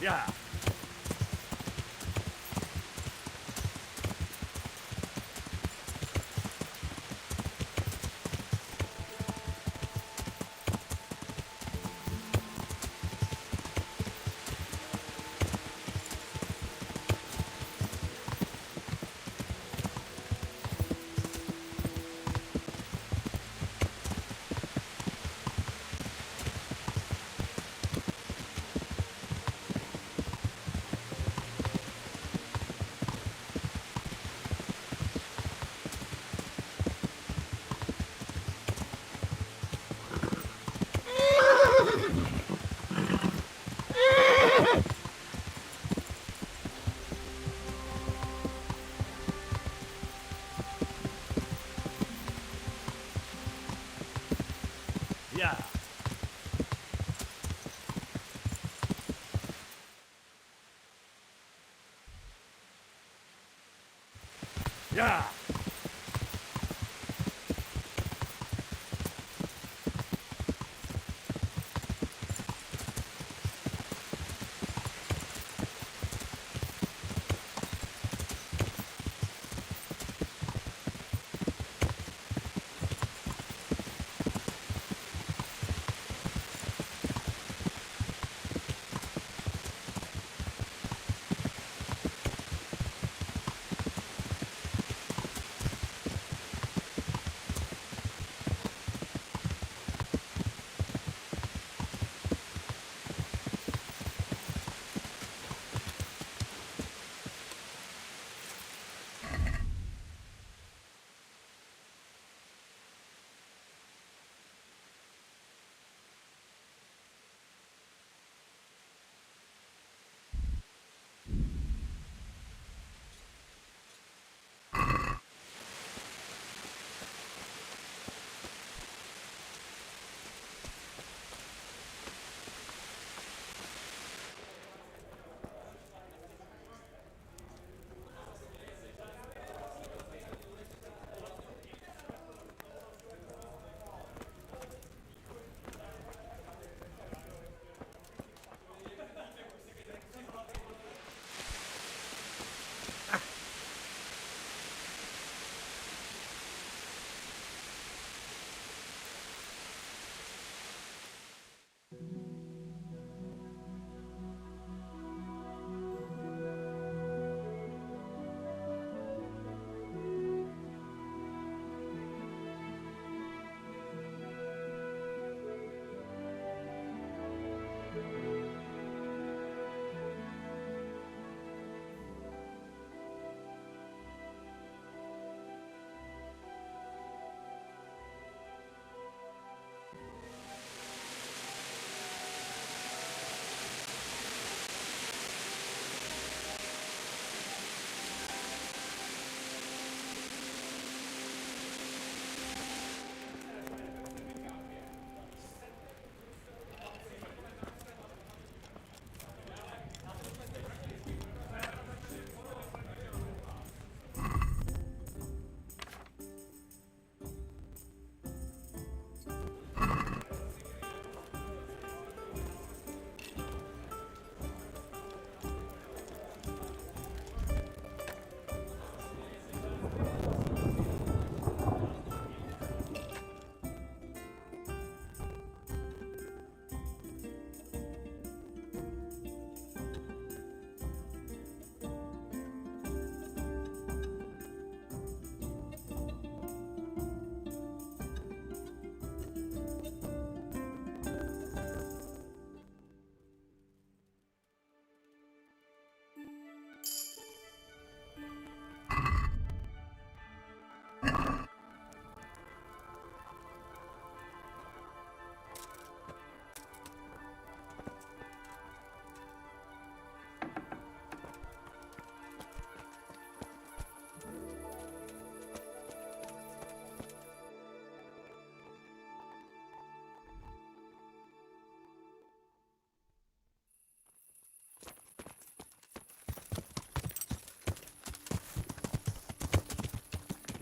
Yeah. Yeah. Yeah.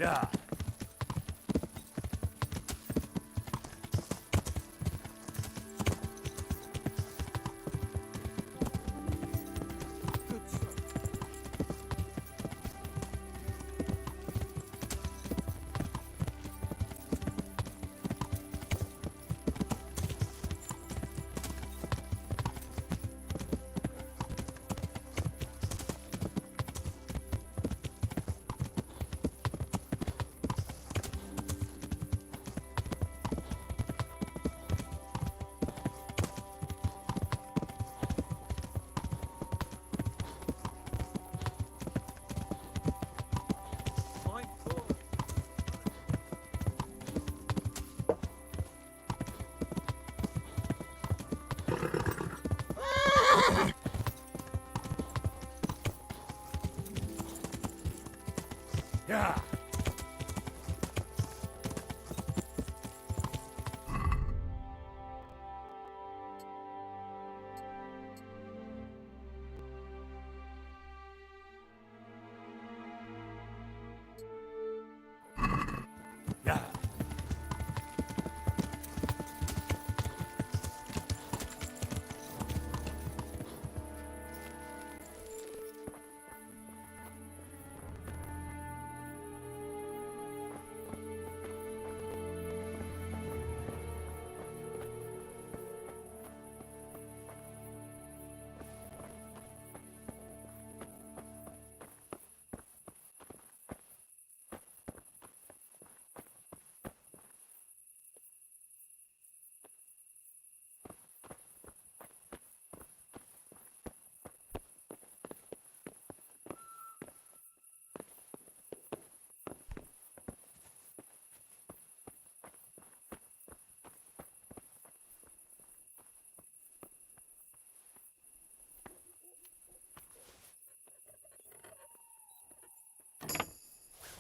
Yeah. Yeah. Yeah.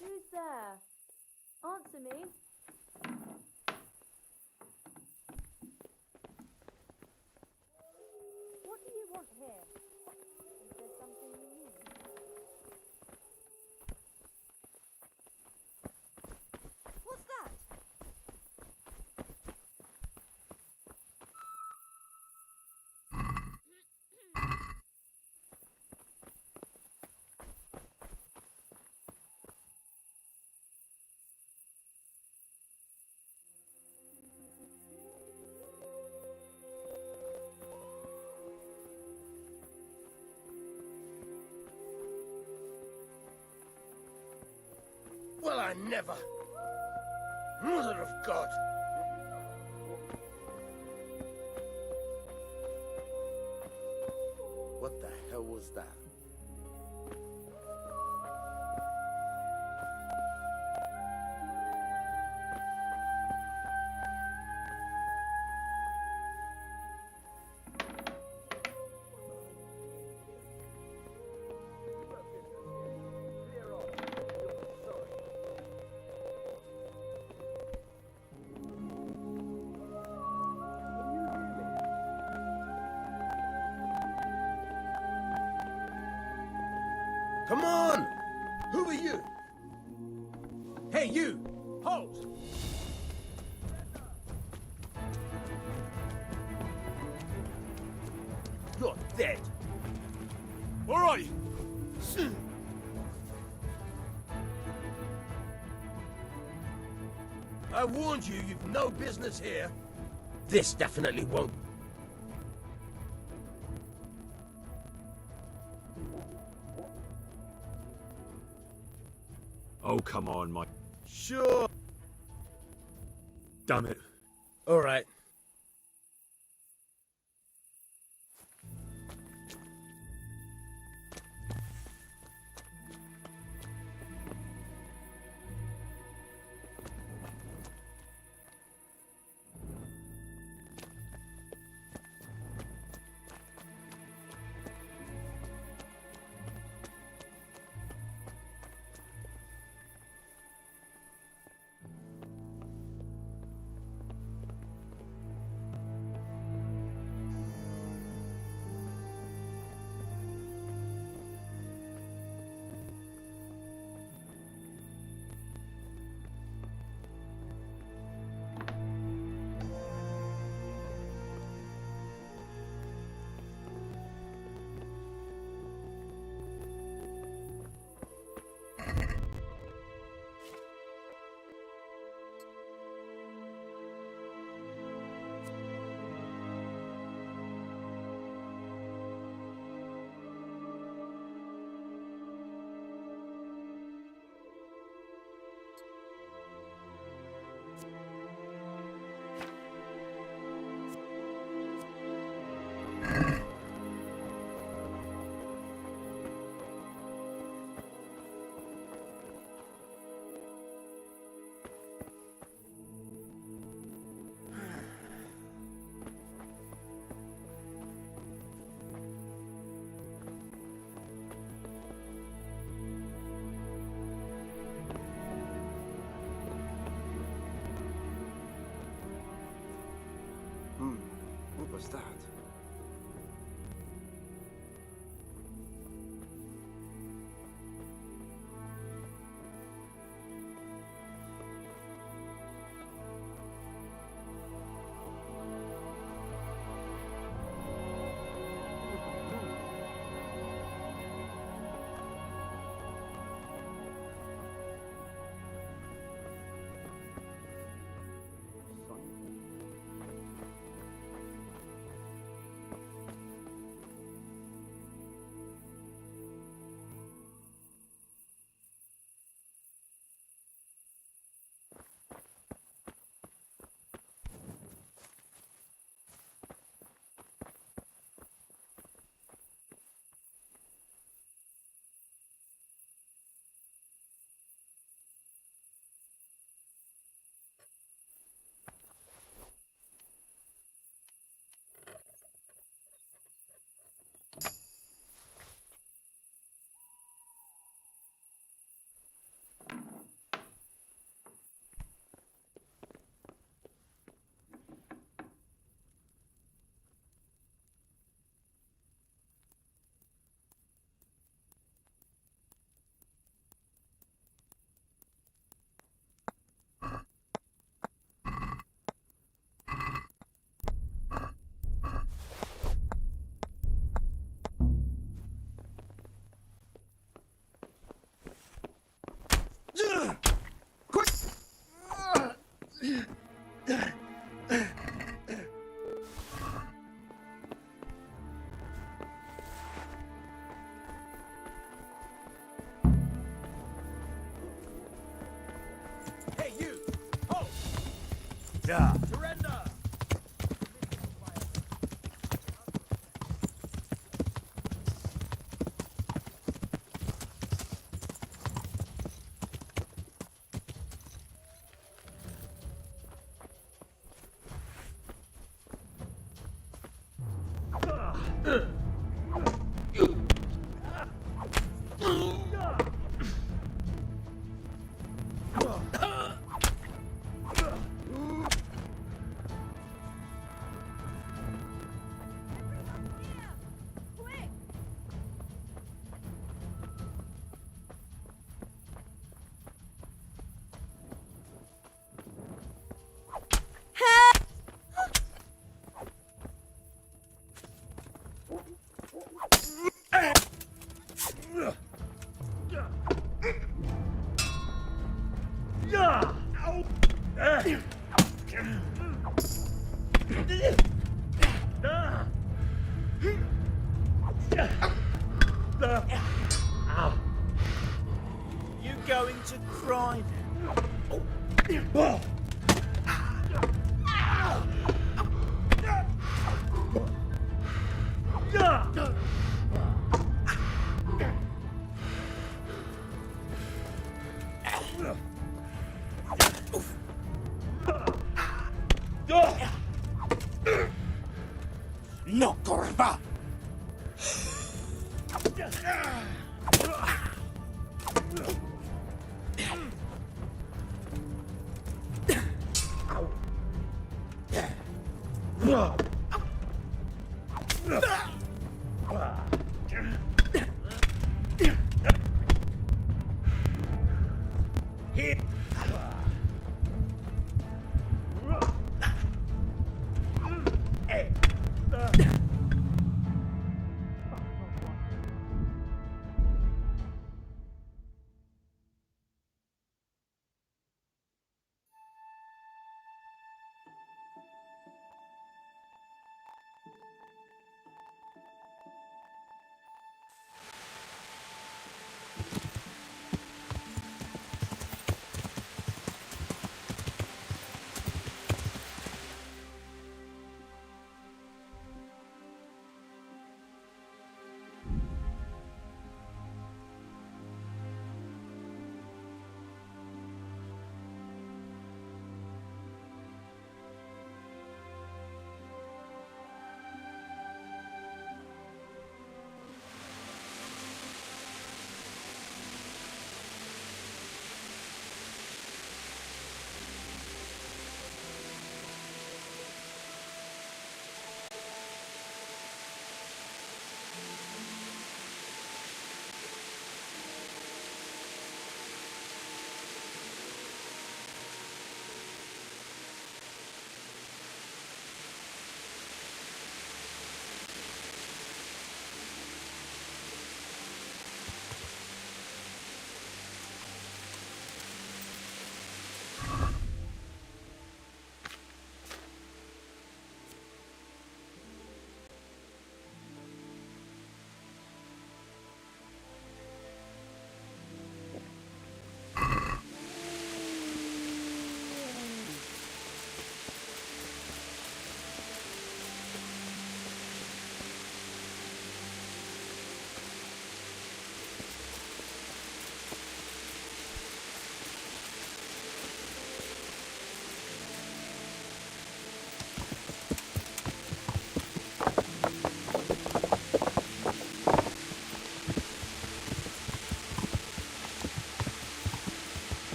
Who's there? Answer me. What do you want here? Is there something you need? What's that? Well, I never. Mother of God. What the hell was that? Come on! Who are you? Hey, you! Halt! You're dead. All right. I warned you, you've no business here. This definitely won't. Oh, come on, Mike. Sure. Damn it. All right. was that? Hey, you! Halt! Yeah. Surrender! You going to cry No, Corva!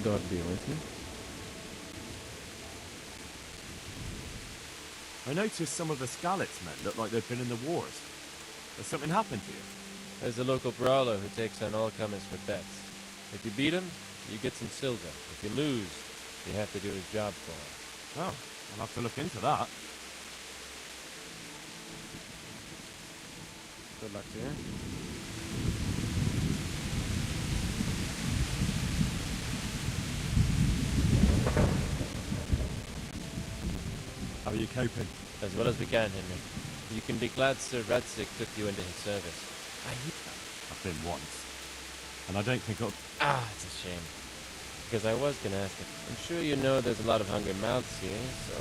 God be with you. I noticed some of the Skalitz men look like they've been in the wars. Has something happened to you? There's a local brawler who takes on all comers for bets. If you beat him, you get some silver. If you lose, you have to do his job for him. Oh, I'll have to look into that. Good luck to you. How are you coping? As well as we can, Henry. You can be glad Sir Radzik took you into his service. I've been once. And I don't think I'll... It's a shame. Because I was gonna ask you. I'm sure you know there's a lot of hungry mouths here, so...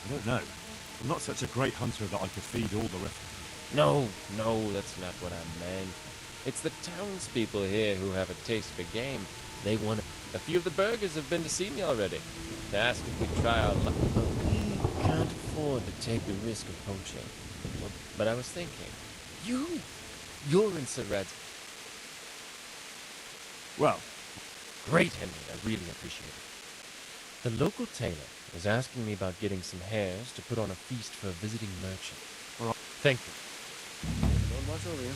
I don't know. I'm not such a great hunter that I could feed all the rest of No, that's not what I meant. It's the townspeople here who have a taste for game. They want it. A few of the burghers have been to see me already. To ask if we try our luck. But we can't afford to take the risk of poaching. But I was thinking, you're in Sir Rad's. Well, Great, Henry. I really appreciate it. The local tailor is asking me about getting some hares to put on a feast for a visiting merchant. All right. Thank you. Don't watch over you.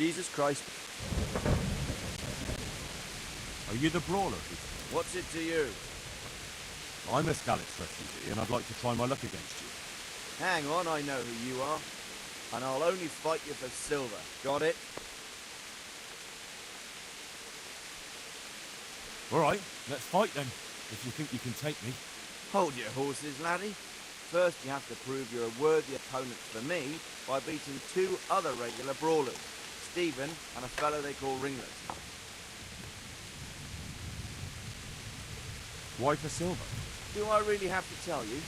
Jesus Christ. are you the brawler? What's it to you? I'm a Skalitz refugee, and I'd like to try my luck against you. Hang on, I know who you are. And I'll only fight you for silver. Got it? All right, let's fight then, if you think you can take me. Hold your horses, laddie. First you have to prove you're a worthy opponent for me by beating two other regular brawlers. Stephen and a fellow they call Ringlet. Why for silver? Do I really have to tell you?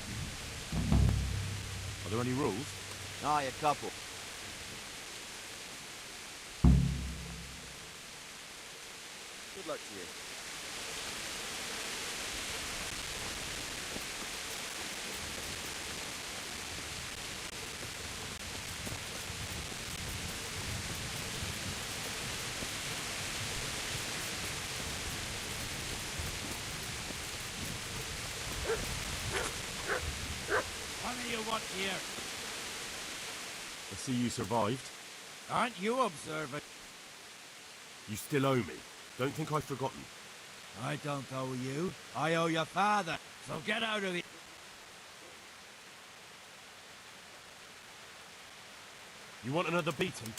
Are there any rules? Aye, a couple. Good luck to you. What do you want here? I see you survived. Aren't you observant? You still owe me. Don't think I've forgotten. I don't owe you. I owe your father. So get out of it. You want another beating?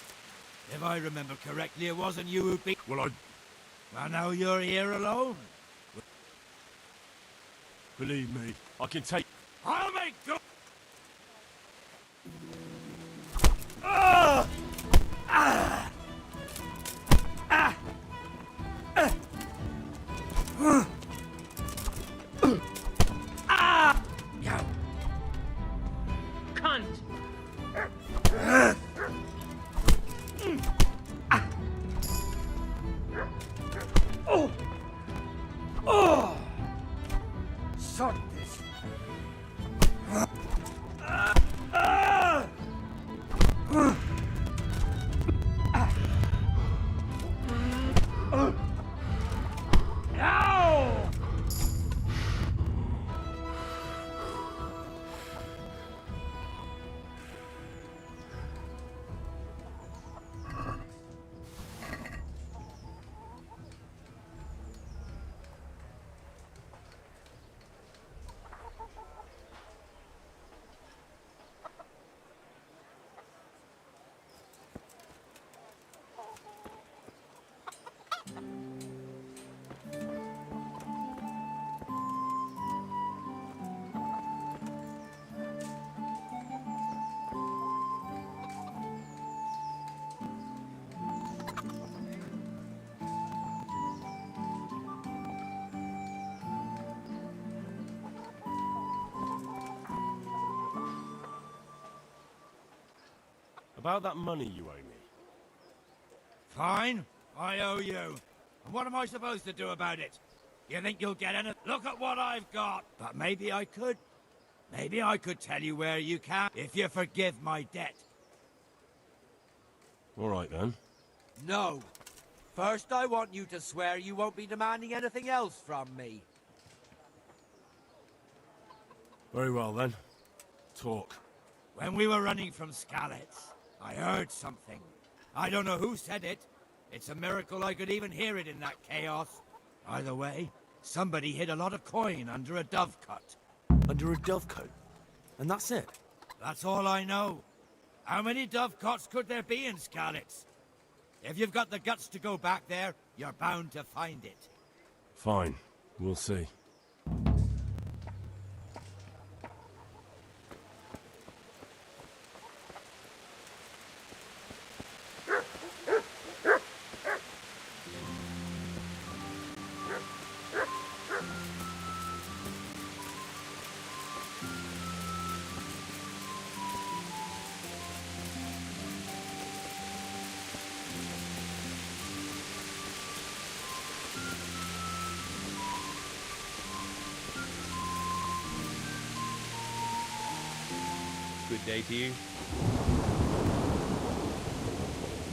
If I remember correctly, it wasn't you who beat... Well, Well, now you're here alone. believe me, I can take... I'll make do... About that money you owe me. Fine, I owe you. And what am I supposed to do about it? You think you'll get anything? Look at what I've got. But maybe I could. Maybe I could tell you where you can, if you forgive my debt. All right, then. No. First, I want you to swear you won't be demanding anything else from me. Very well, then. Talk. When we were running from Skalitz, I heard something. I don't know who said it. It's a miracle I could even hear it in that chaos. Either way, somebody hid a lot of coin under a dovecote. Under a dovecote? And that's it? That's all I know. How many dovecotes could there be in Skalitz? If you've got the guts to go back there, you're bound to find it. Fine. We'll see. Good day to you.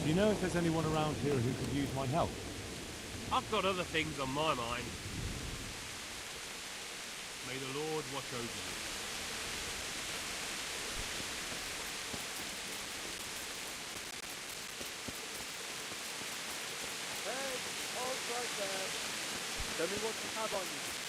Do you know if there's anyone around here who could use my help? I've got other things on my mind. May the Lord watch over you. Hey, hold right there. Tell me what you have on you.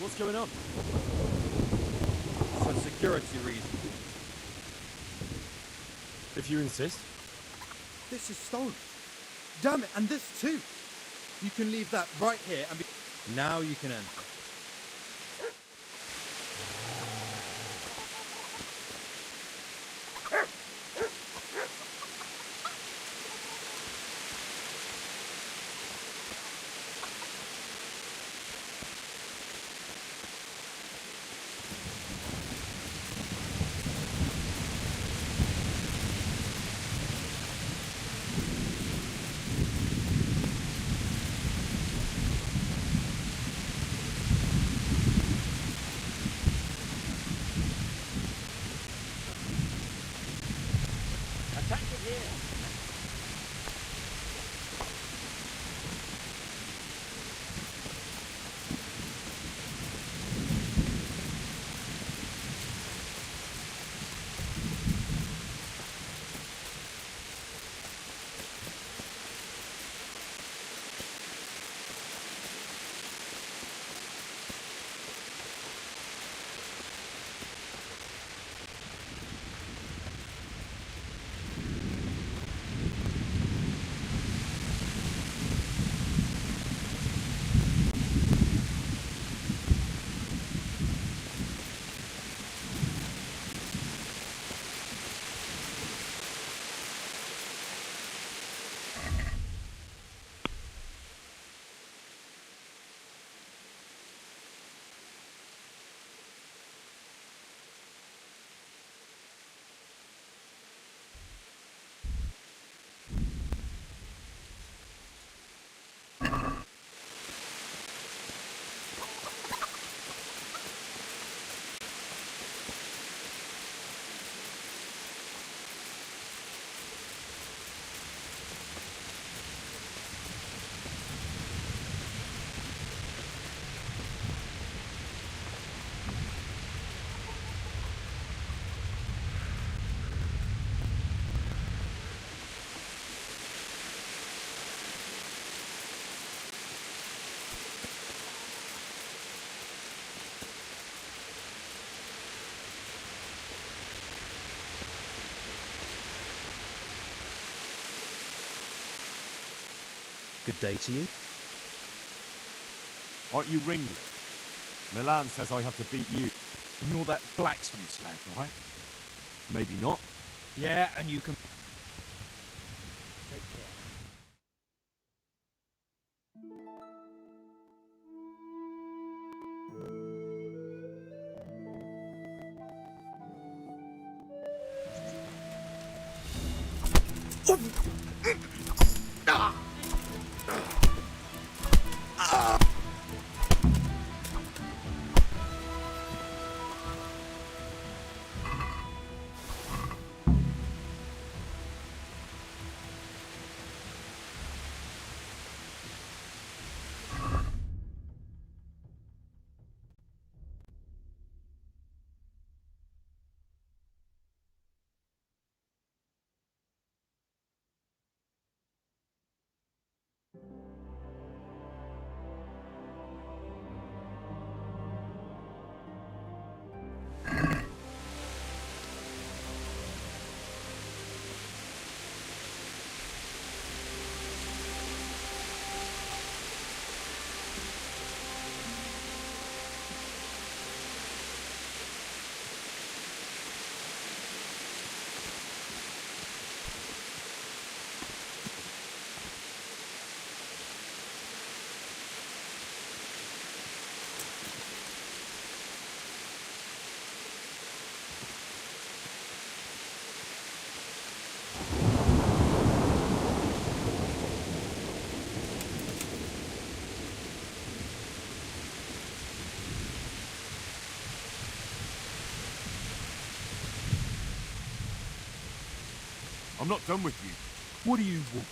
What's going on? For security reasons. If you insist. This is stolen. Damn it, and this too. You can leave that right here and be... Now you can enter. here. Good day to you. Aren't you Ringling? Milan says I have to beat you. And you're that blacksmith slag, right? Maybe not. Yeah, and you can... Take care. I'm not done with you. What do you want?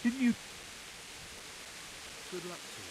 Didn't you... Good luck to you.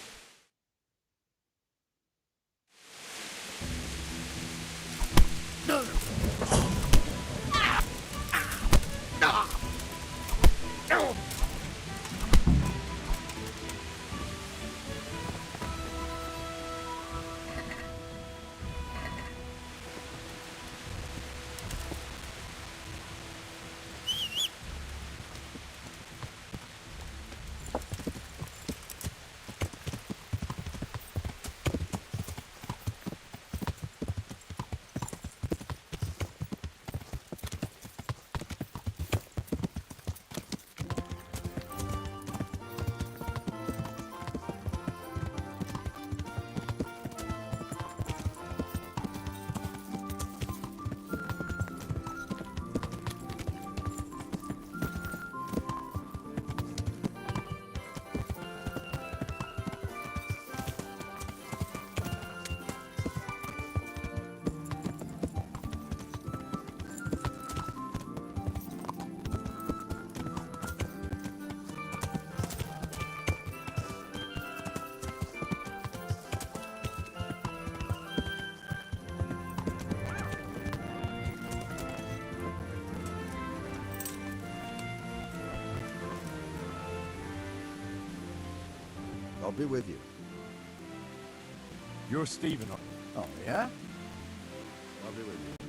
I'll be with you. You're Stephen. Oh, yeah? I'll be with you.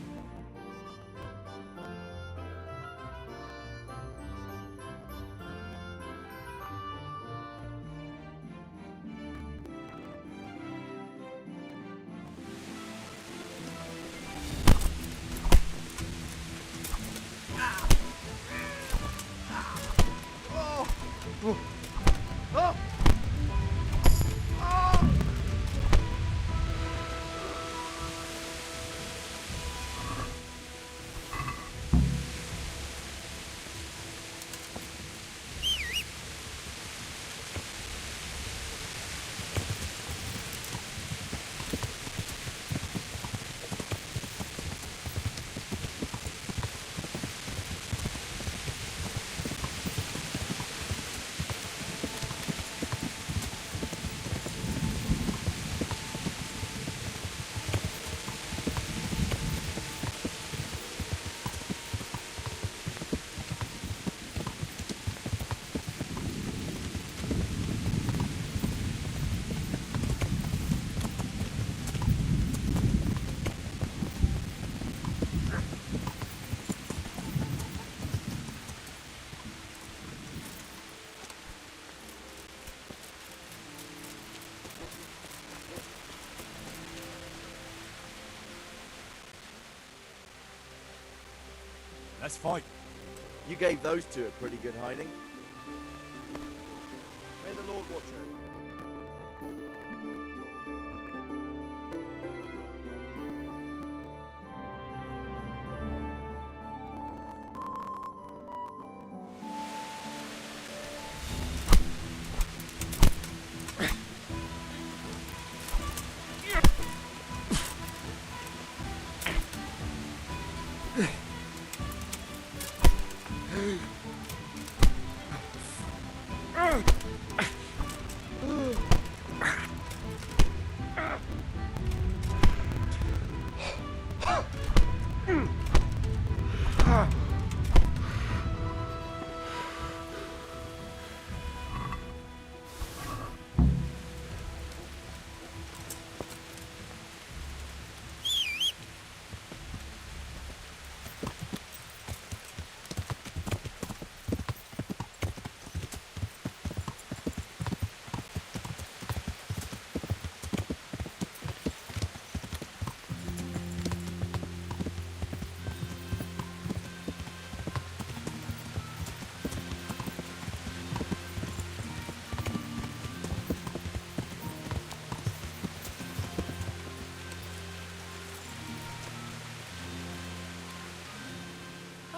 Let's fight. You gave those two a pretty good hiding. May the Lord watch over you.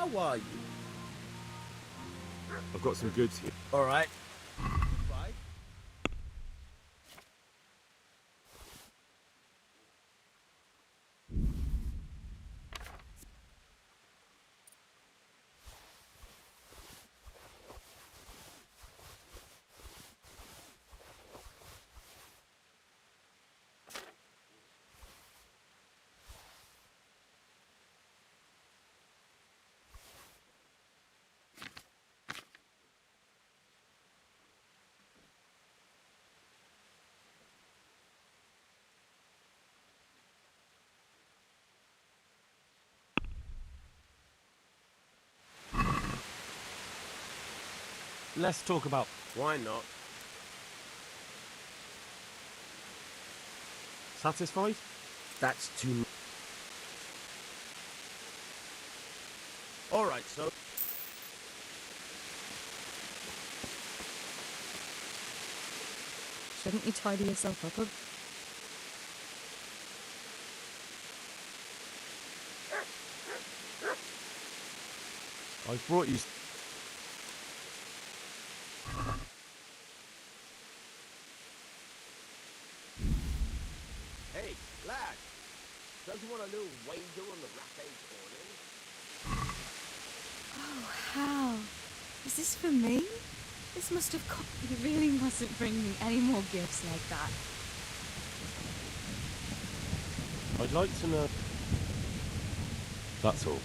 How are you? I've got some goods here. All right. Right. Let's talk about... Why not? Satisfied? That's too. All right, so. Shouldn't you tidy yourself up a I've brought you... Hey, lad. Don't you want a little wager on the rampage morning? Oh, how? Is this for me? This must have You really mustn't bring me any more gifts like that. I'd like to know... That's all.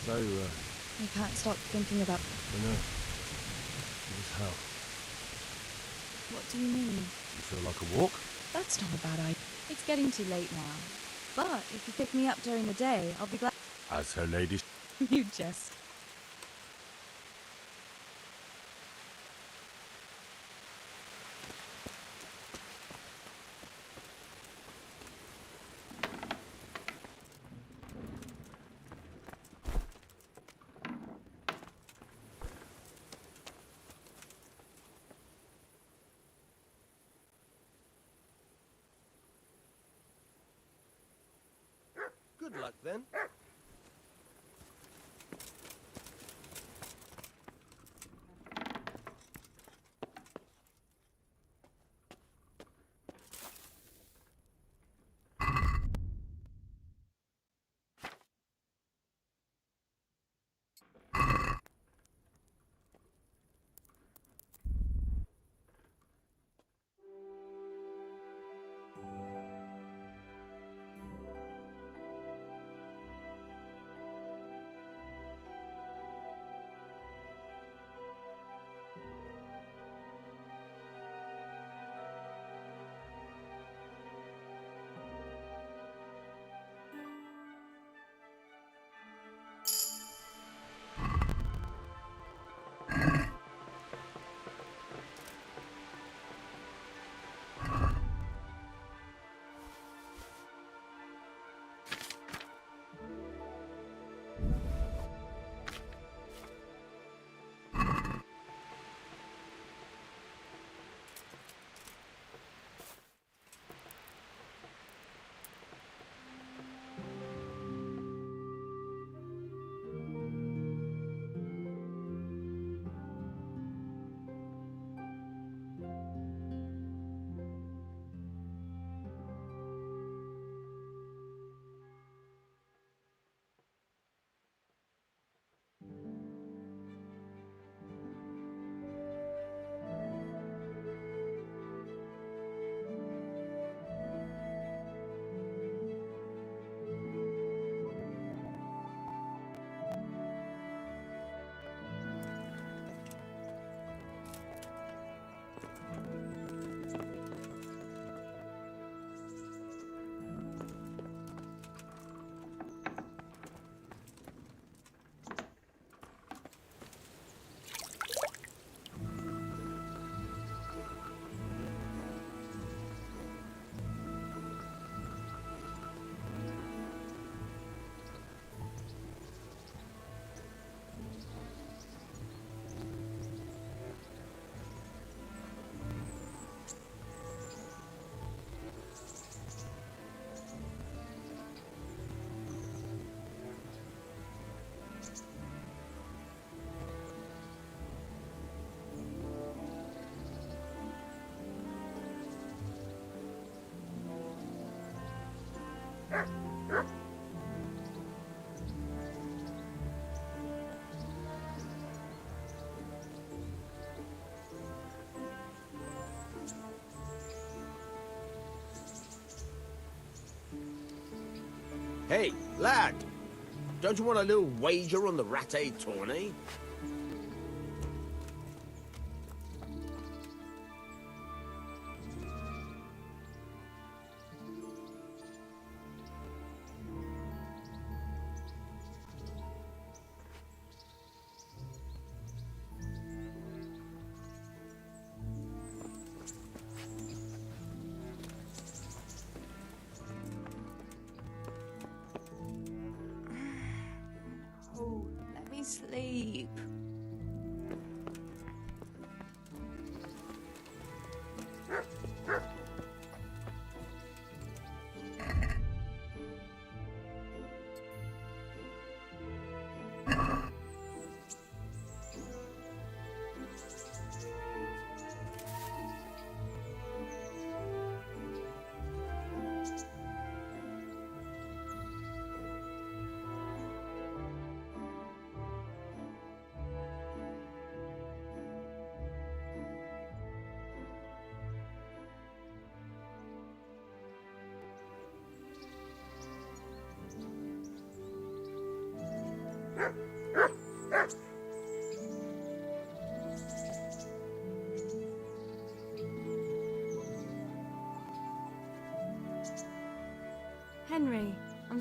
So, I can't stop thinking about... I know. It was hell. What do you mean? You feel like a walk? That's not a bad idea. It's getting too late now. But if you pick me up during the day, I'll be glad. As her lady. You jest. Good luck then. Hey, lad! Don't you want a little wager on the ratte tourney? Oh, let me sleep.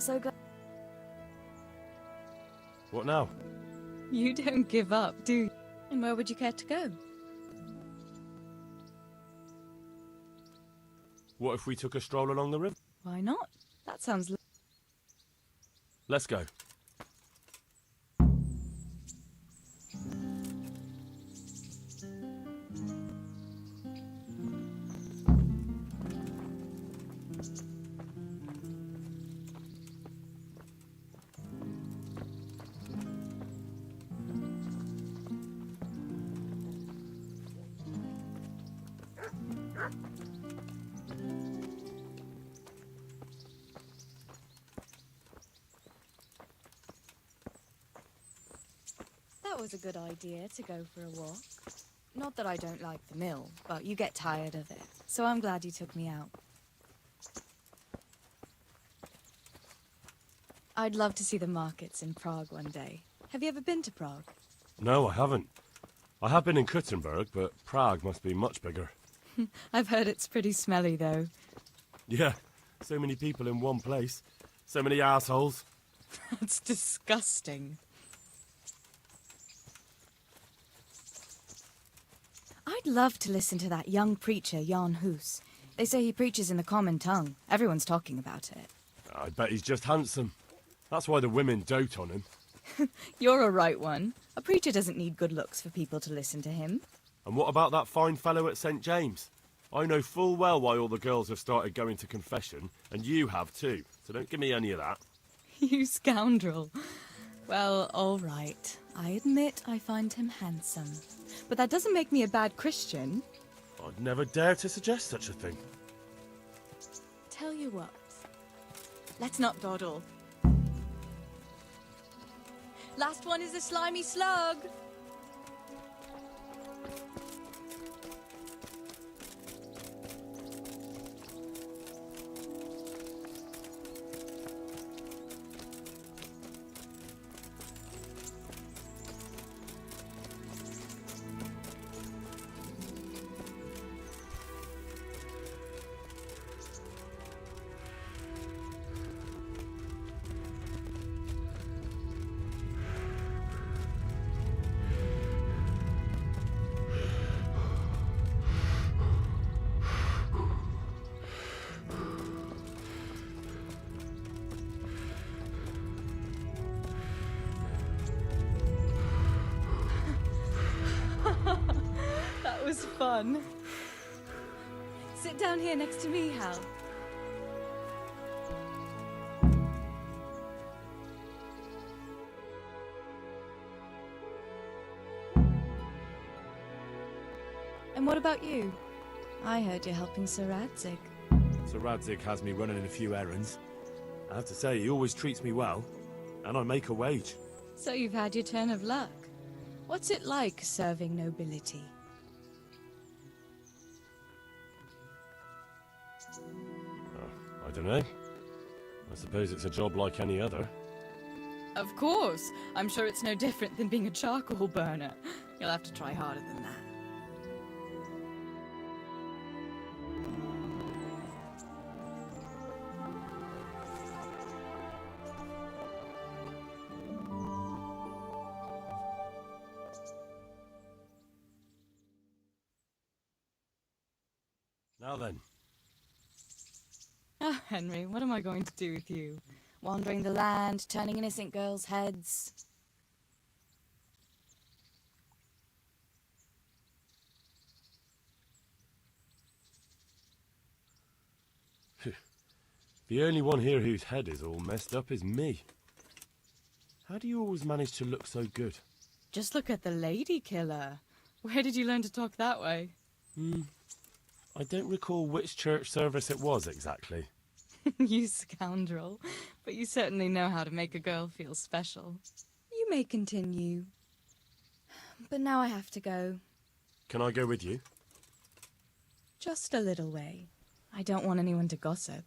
so glad. What now? You don't give up, do you? And where would you care to go? What if we took a stroll along the river? Why not? That sounds... Let's go. That was a good idea to go for a walk. Not that I don't like the mill, but you get tired of it. So I'm glad you took me out. I'd love to see the markets in Prague one day. Have you ever been to Prague? No, I haven't. I have been in Kuttenberg, but Prague must be much bigger. I've heard it's pretty smelly, though. Yeah, so many people in one place. So many assholes. That's disgusting. I'd love to listen to that young preacher, Jan Hus. They say he preaches in the common tongue. Everyone's talking about it. I bet he's just handsome. That's why the women dote on him. You're a right one. A preacher doesn't need good looks for people to listen to him. And what about that fine fellow at St. James? I know full well why all the girls have started going to confession, and you have too, so don't give me any of that. You scoundrel. Well, all right. I admit I find him handsome. But that doesn't make me a bad Christian. I'd never dare to suggest such a thing. Tell you what. Let's not dawdle. Last one is a slimy slug. That was fun. Sit down here next to me, Hal. And what about you? I heard you're helping Sir Radzig. Sir Radzig has me running a few errands. I have to say, he always treats me well, and I make a wage. So you've had your turn of luck. What's it like serving nobility? I don't know. I suppose it's a job like any other. Of course. I'm sure it's no different than being a charcoal burner. You'll have to try harder than that. Now then. Oh, Henry, what am I going to do with you? Wandering the land, turning innocent girls' heads. The only one here whose head is all messed up is me. How do you always manage to look so good? Just look at the lady killer. Where did you learn to talk that way? I don't recall which church service it was exactly. You scoundrel. But you certainly know how to make a girl feel special. You may continue. But now I have to go. Can I go with you? Just a little way. I don't want anyone to gossip.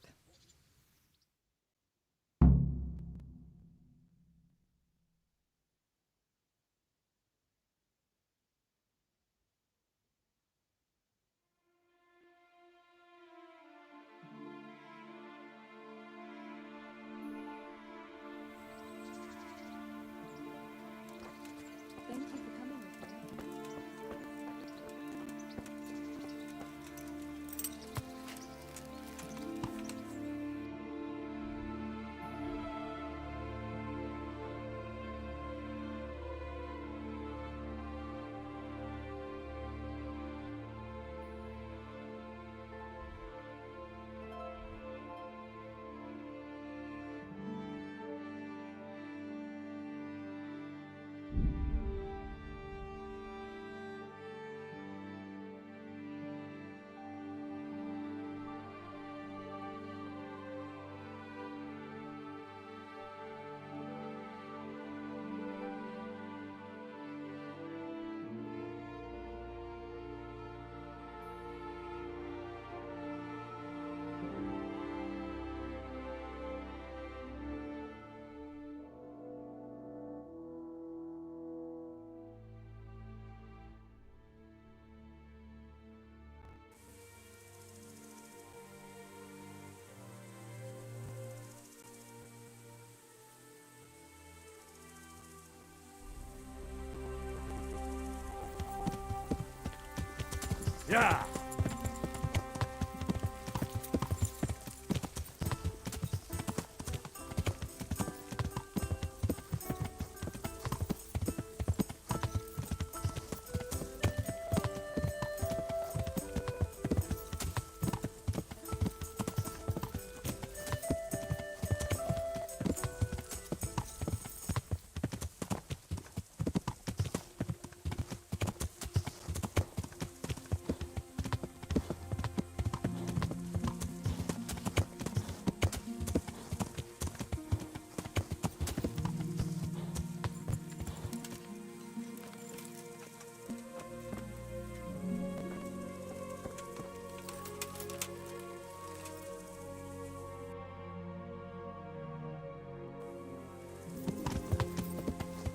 Yeah.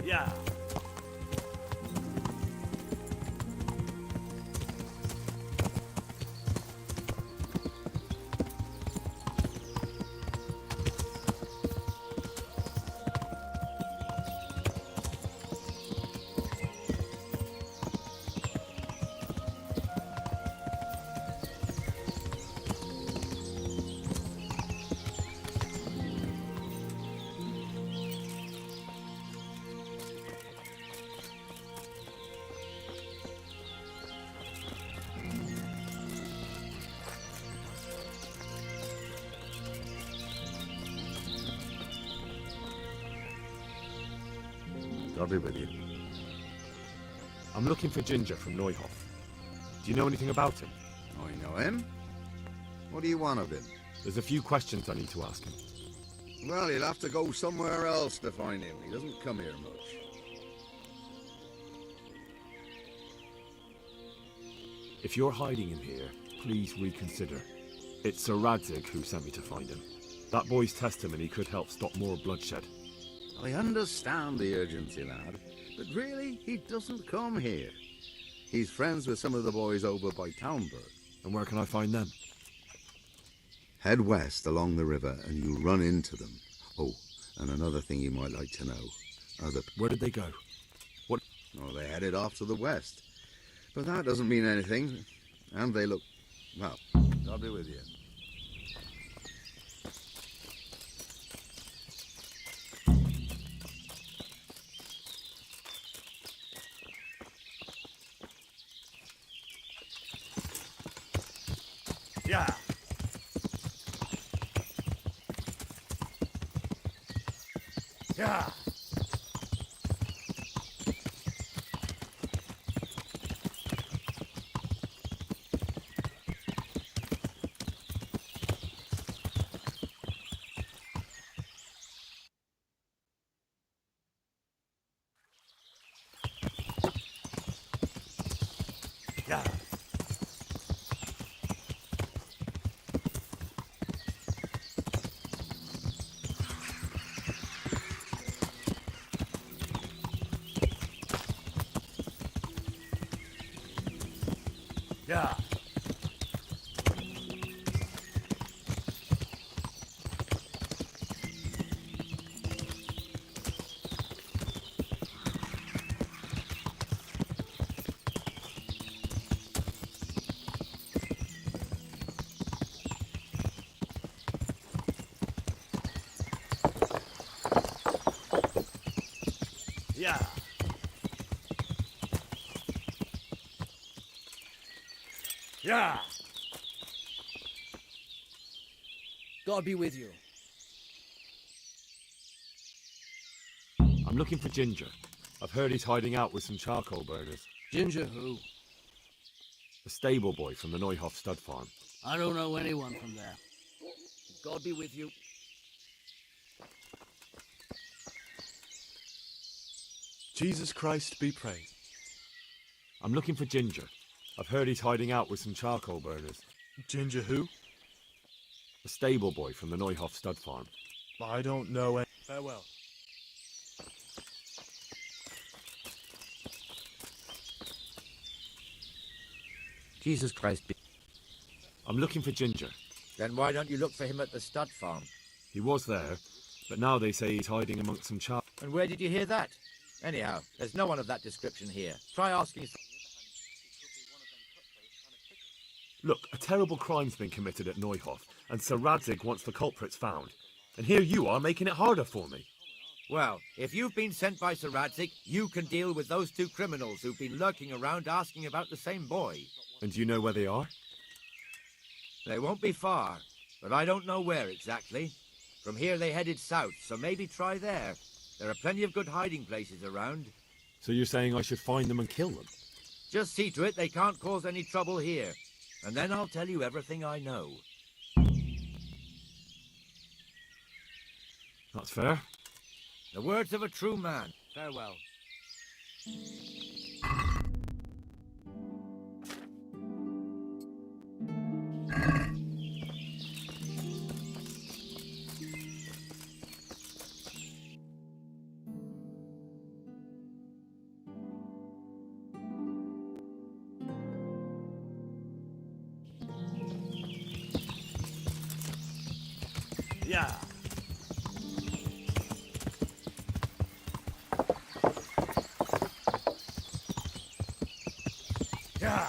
Yeah. I'll be with you. I'm looking for Ginger from Neuhoff. Do you know anything about him? I know him. What do you want of him? There's a few questions I need to ask him. Well, you'll have to go somewhere else to find him. He doesn't come here much. If you're hiding him here, please reconsider. It's Sir Radzig who sent me to find him. That boy's testimony could help stop more bloodshed. I understand the urgency, lad, but really, he doesn't come here. He's friends with some of the boys over by Townburg. And where can I find them? Head west along the river and you'll run into them. Oh, and another thing you might like to know are the... Where did they go? What? Oh, they headed off to the west. But that doesn't mean anything. And they look... well, I'll be with you. Yeah. Yeah. Yeah. Yeah. Yeah. Yeah. God be with you. I'm looking for Ginger. I've heard he's hiding out with some charcoal burners. Ginger who? A stable boy from the Neuhoff stud farm. I don't know anyone from there. God be with you. Jesus Christ be praised. I'm looking for Ginger. I've heard he's hiding out with some charcoal burners. Ginger who? A stable boy from the Neuhoff stud farm. I don't know any. Farewell. Jesus Christ be... I'm looking for Ginger. Then why don't you look for him at the stud farm? He was there, but now they say he's hiding amongst some And where did you hear that? Anyhow, there's no one of that description here. Try asking... Look, a terrible crime's been committed at Neuhof, and Sir Radzig wants the culprits found. And here you are making it harder for me. Well, if you've been sent by Sir Radzig, you can deal with those two criminals who've been lurking around asking about the same boy. And do you know where they are? They won't be far, but I don't know where exactly. From here they headed south, so maybe try there. There are plenty of good hiding places around. So you're saying I should find them and kill them? Just see to it they can't cause any trouble here. And then I'll tell you everything I know. That's fair. The words of a true man. Farewell. Yeah. Yeah.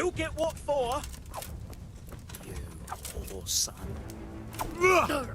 You'll get what for? You poor son. Yeah.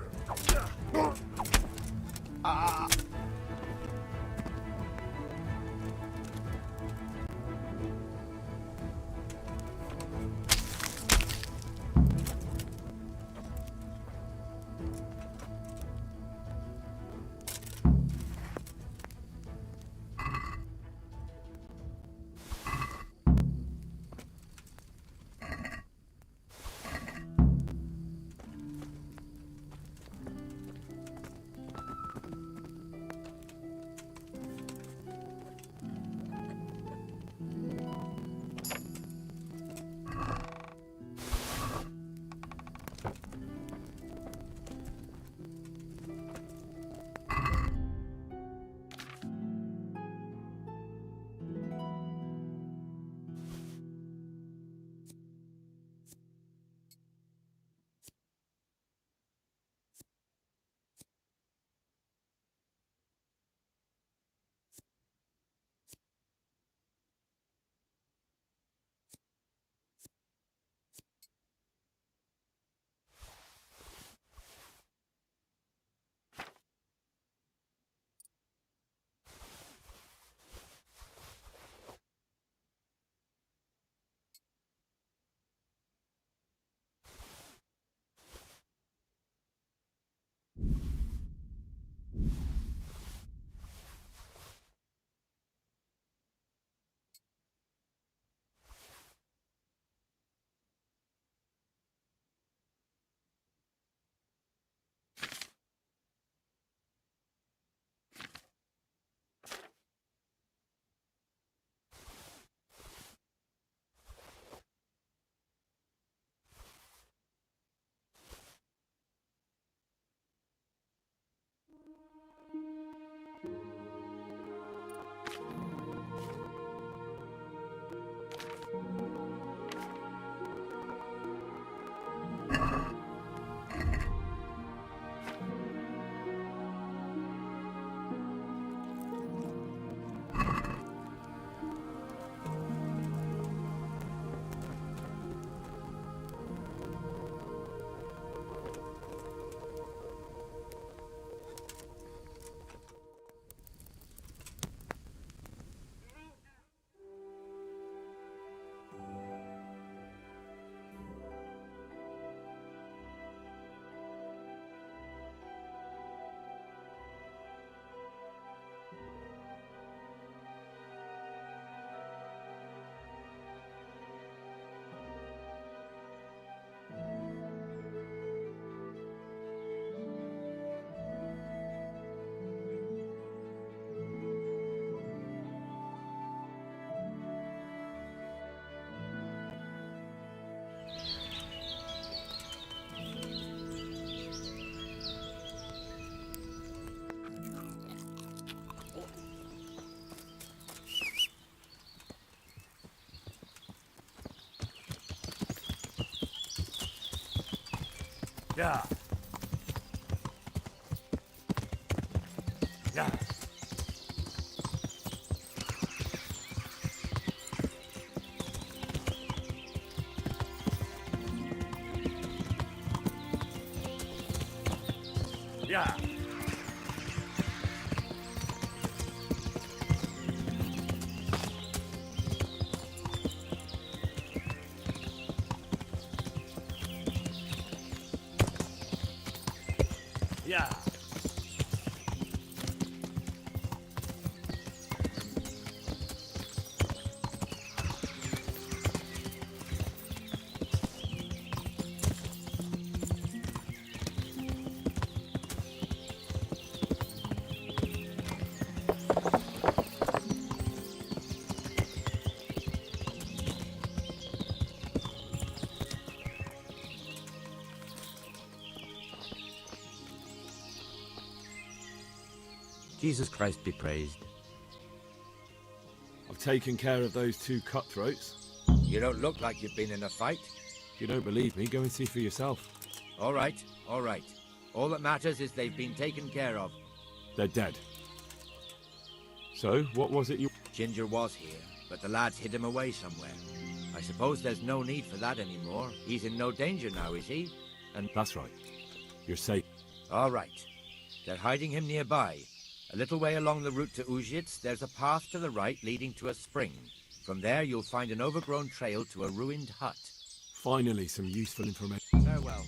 Yeah. Yeah. Yeah. Jesus Christ be praised. I've taken care of those two cutthroats. You don't look like you've been in a fight. If you don't believe me, go and see for yourself. All right, all right. All that matters is they've been taken care of. They're dead. So, what was it you... Ginger was here, but the lads hid him away somewhere. I suppose there's no need for that anymore. He's in no danger now, is he? And That's right. You're safe. all right. They're hiding him nearby. A little way along the route to Uzhitz, there's a path to the right leading to a spring. From there, you'll find an overgrown trail to a ruined hut. Finally, some useful information. Farewell.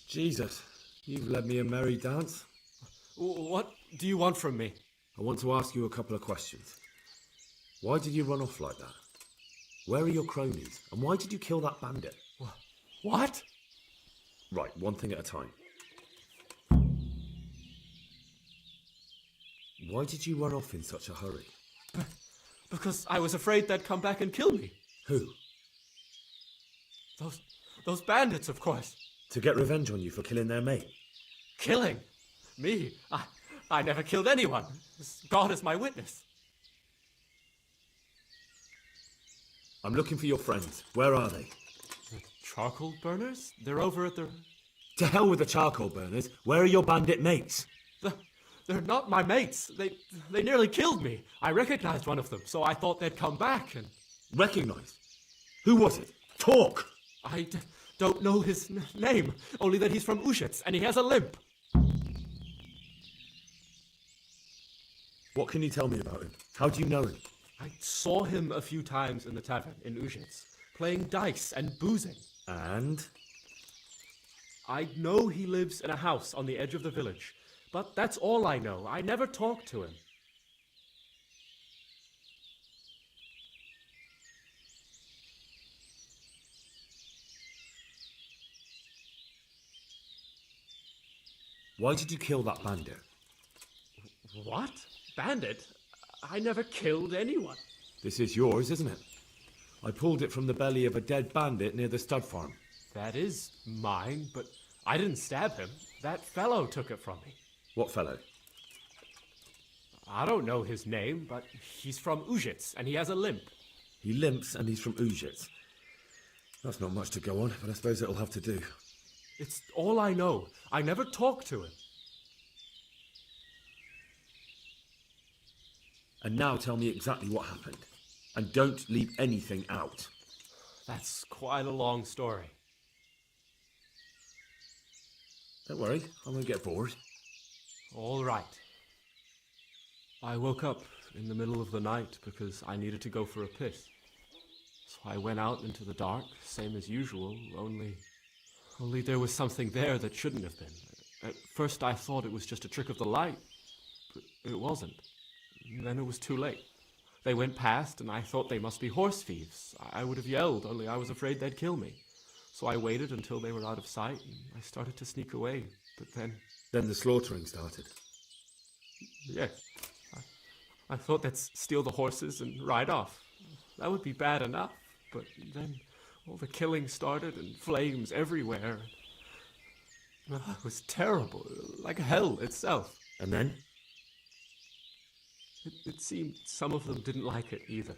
Jesus, you've led me a merry dance. What do you want from me? I want to ask you a couple of questions. Why did you run off like that? Where are your cronies? And why did you kill that bandit? What? Right, one thing at a time. Why did you run off in such a hurry? Because I was afraid they'd come back and kill me. Who? Those bandits, of course. To get revenge on you for killing their mate? Killing? Me? I never killed anyone. God is my witness. I'm looking for your friends. Where are they? The charcoal burners? They're over at the... To hell with the charcoal burners. Where are your bandit mates? They're not my mates. They nearly killed me. I recognized one of them, so I thought they'd come back and... Recognized? Who was it? Talk! I don't know his name, only that he's from Uzhitz and he has a limp. What can you tell me about him? How do you know him? I saw him a few times in the tavern in Uzhitz, playing dice and boozing. And? I know he lives in a house on the edge of the village, but that's all I know. I never talked to him. Why did you kill that bandit? What? Bandit? I never killed anyone. This is yours, isn't it? I pulled it from the belly of a dead bandit near the stud farm. That is mine, but I didn't stab him. That fellow took it from me. What fellow? I don't know his name, but he's from Uzhitz, and he has a limp. He limps and he's from Uzhitz. That's not much to go on, but I suppose it'll have to do. It's all I know. I never talked to him. And now tell me exactly what happened. And don't leave anything out. That's quite a long story. Don't worry, I won't get bored. All right. I woke up in the middle of the night because I needed to go for a piss. So I went out into the dark, same as usual, only there was something there that shouldn't have been. At first I thought it was just a trick of the light, but it wasn't. Then it was too late. They went past and I thought they must be horse thieves. I would have yelled, only I was afraid they'd kill me. So I waited until they were out of sight, and I started to sneak away. But then... Then the slaughtering started. Yes. I thought they'd steal the horses and ride off. That would be bad enough. But then all the killing started and flames everywhere. It was terrible, like hell itself. And then? It seemed some of them didn't like it either.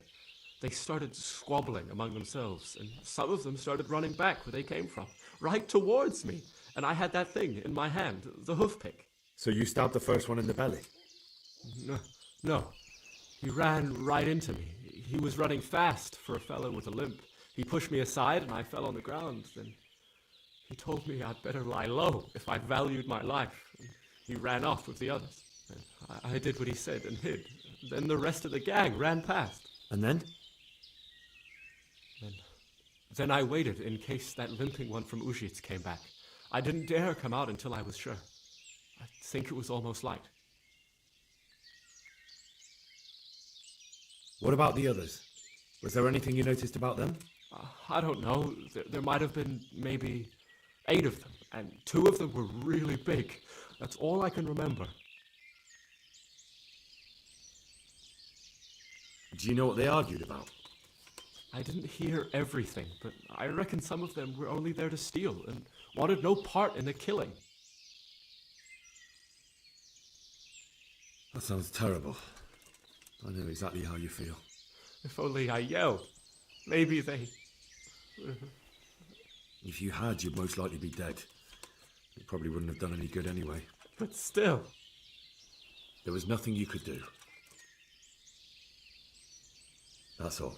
They started squabbling among themselves, and some of them started running back where they came from, right towards me. And I had that thing in my hand, the hoof pick. So you stabbed the first one in the belly? No. He ran right into me. He was running fast for a fellow with a limp. He pushed me aside and I fell on the ground. Then he told me I'd better lie low if I valued my life. And he ran off with the others. And I did what he said and hid. Then the rest of the gang ran past. And then? Then I waited in case that limping one from Ujits came back. I didn't dare come out until I was sure. I think it was almost light. What about the others? Was there anything you noticed about them? I don't know. There might have been maybe 8 of them, and 2 of them were really big. That's all I can remember. Do you know what they argued about? I didn't hear everything, but I reckon some of them were only there to steal and wanted no part in the killing. That sounds terrible. I know exactly how you feel. If only I yelled. Maybe they... If you had, you'd most likely be dead. It probably wouldn't have done any good anyway. But still... There was nothing you could do. That's all.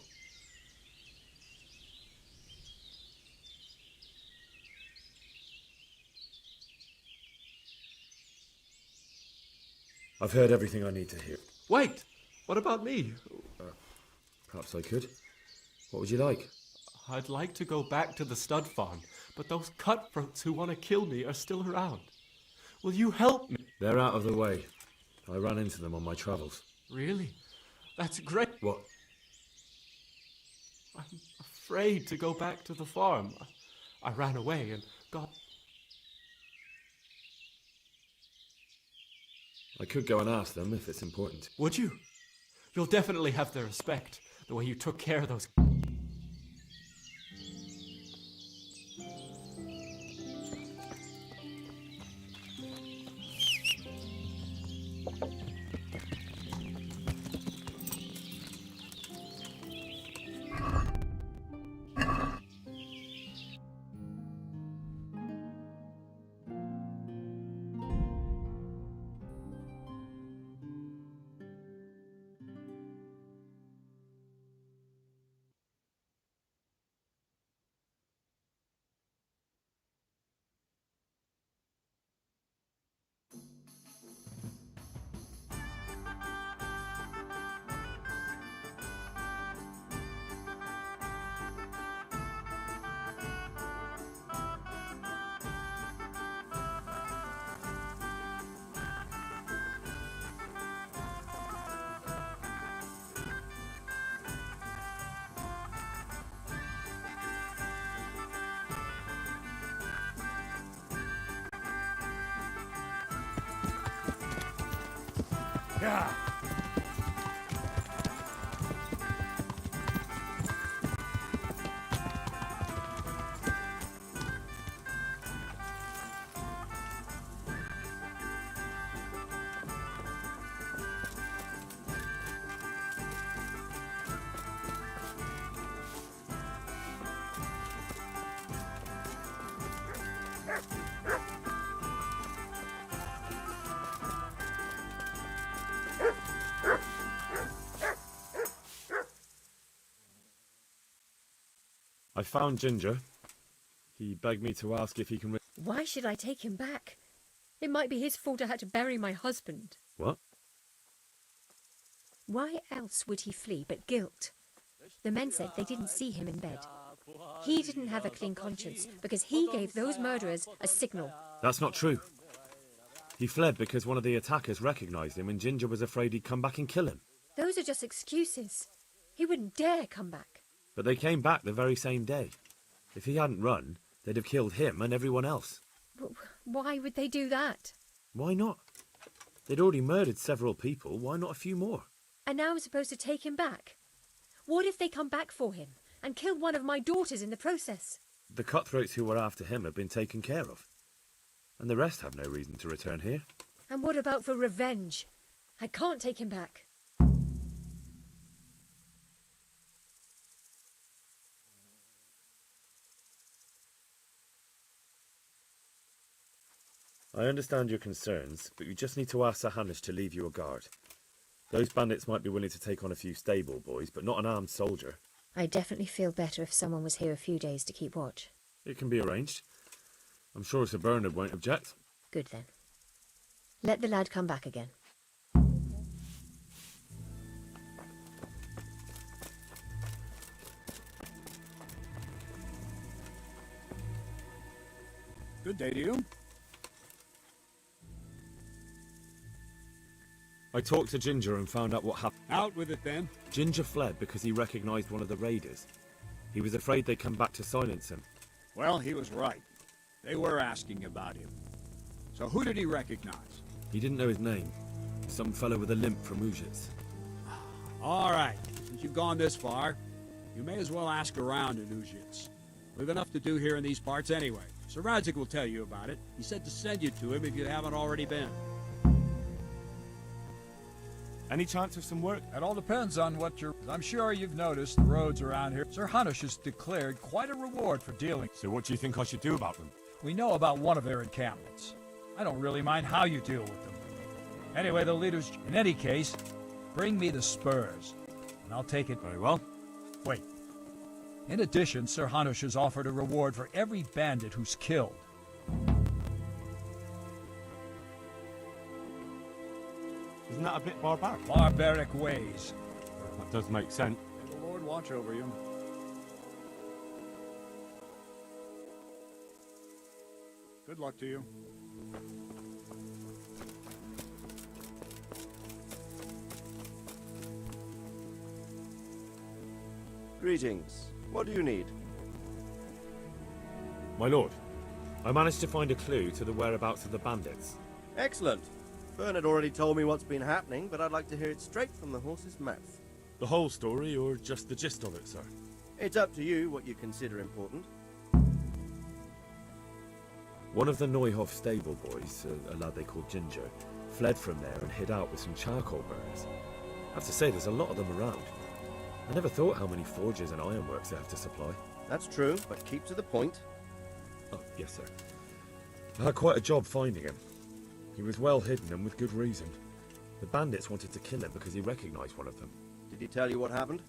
I've heard everything I need to hear. Wait! What about me? Perhaps I could. What would you like? I'd like to go back to the stud farm, but those cutthroats who want to kill me are still around. Will you help me? They're out of the way. I ran into them on my travels. Really? That's great. What? I'm afraid to go back to the farm. I ran away and got... I could go and ask them if it's important. Would you? You'll definitely have their respect, the way you took care of those... Yeah. I found Ginger. He begged me to ask if he can... Why should I take him back? It might be his fault I had to bury my husband. What? Why else would he flee but guilt? The men said they didn't see him in bed. He didn't have a clean conscience because he gave those murderers a signal. That's not true. He fled because one of the attackers recognised him and Ginger was afraid he'd come back and kill him. Those are just excuses. He wouldn't dare come back. But they came back the very same day. If he hadn't run, they'd have killed him and everyone else. Why would they do that? Why not? They'd already murdered several people, why not a few more? And now I'm supposed to take him back? What if they come back for him and kill one of my daughters in the process? The cutthroats who were after him have been taken care of. And the rest have no reason to return here. And what about for revenge? I can't take him back. I understand your concerns, but you just need to ask Sir Hanish to leave you a guard. Those bandits might be willing to take on a few stable boys, but not an armed soldier. I'd definitely feel better if someone was here a few days to keep watch. It can be arranged. I'm sure Sir Bernard won't object. Good then. Let the lad come back again. Good day to you. I talked to Ginger and found out what happened. Out with it then. Ginger fled because he recognized one of the raiders. He was afraid they'd come back to silence him. Well, he was right. They were asking about him. So who did he recognize? He didn't know his name. Some fellow with a limp from Ujits. All right. Since you've gone this far, you may as well ask around in Ujits. We've enough to do here in these parts anyway. Sir Radzik will tell you about it. He said to send you to him if you haven't already been. Any chance of some work? It all depends on what you're... I'm sure you've noticed the roads around here. Sir Hanish has declared quite a reward for dealing. So what do you think I should do about them? We know about one of their encampments. I don't really mind how you deal with them. Anyway, the leaders... In any case, bring me the spurs, and I'll take it... Very well. Wait. In addition, Sir Hanish has offered a reward for every bandit who's killed. Isn't that a bit barbaric? Barbaric ways. That does make sense. May the Lord watch over you. Good luck to you. Greetings. What do you need? My lord, I managed to find a clue to the whereabouts of the bandits. Excellent. Bernard already told me what's been happening, but I'd like to hear it straight from the horse's mouth. The whole story, or just the gist of it, sir? It's up to you what you consider important. One of the Neuhoff stable boys, a lad they called Ginger, fled from there and hid out with some charcoal burners. I have to say, there's a lot of them around. I never thought how many forges and ironworks they have to supply. That's true, but keep to the point. Oh, yes, sir. I had quite a job finding him. He was well hidden and with good reason. The bandits wanted to kill him because he recognized one of them. Did he tell you what happened?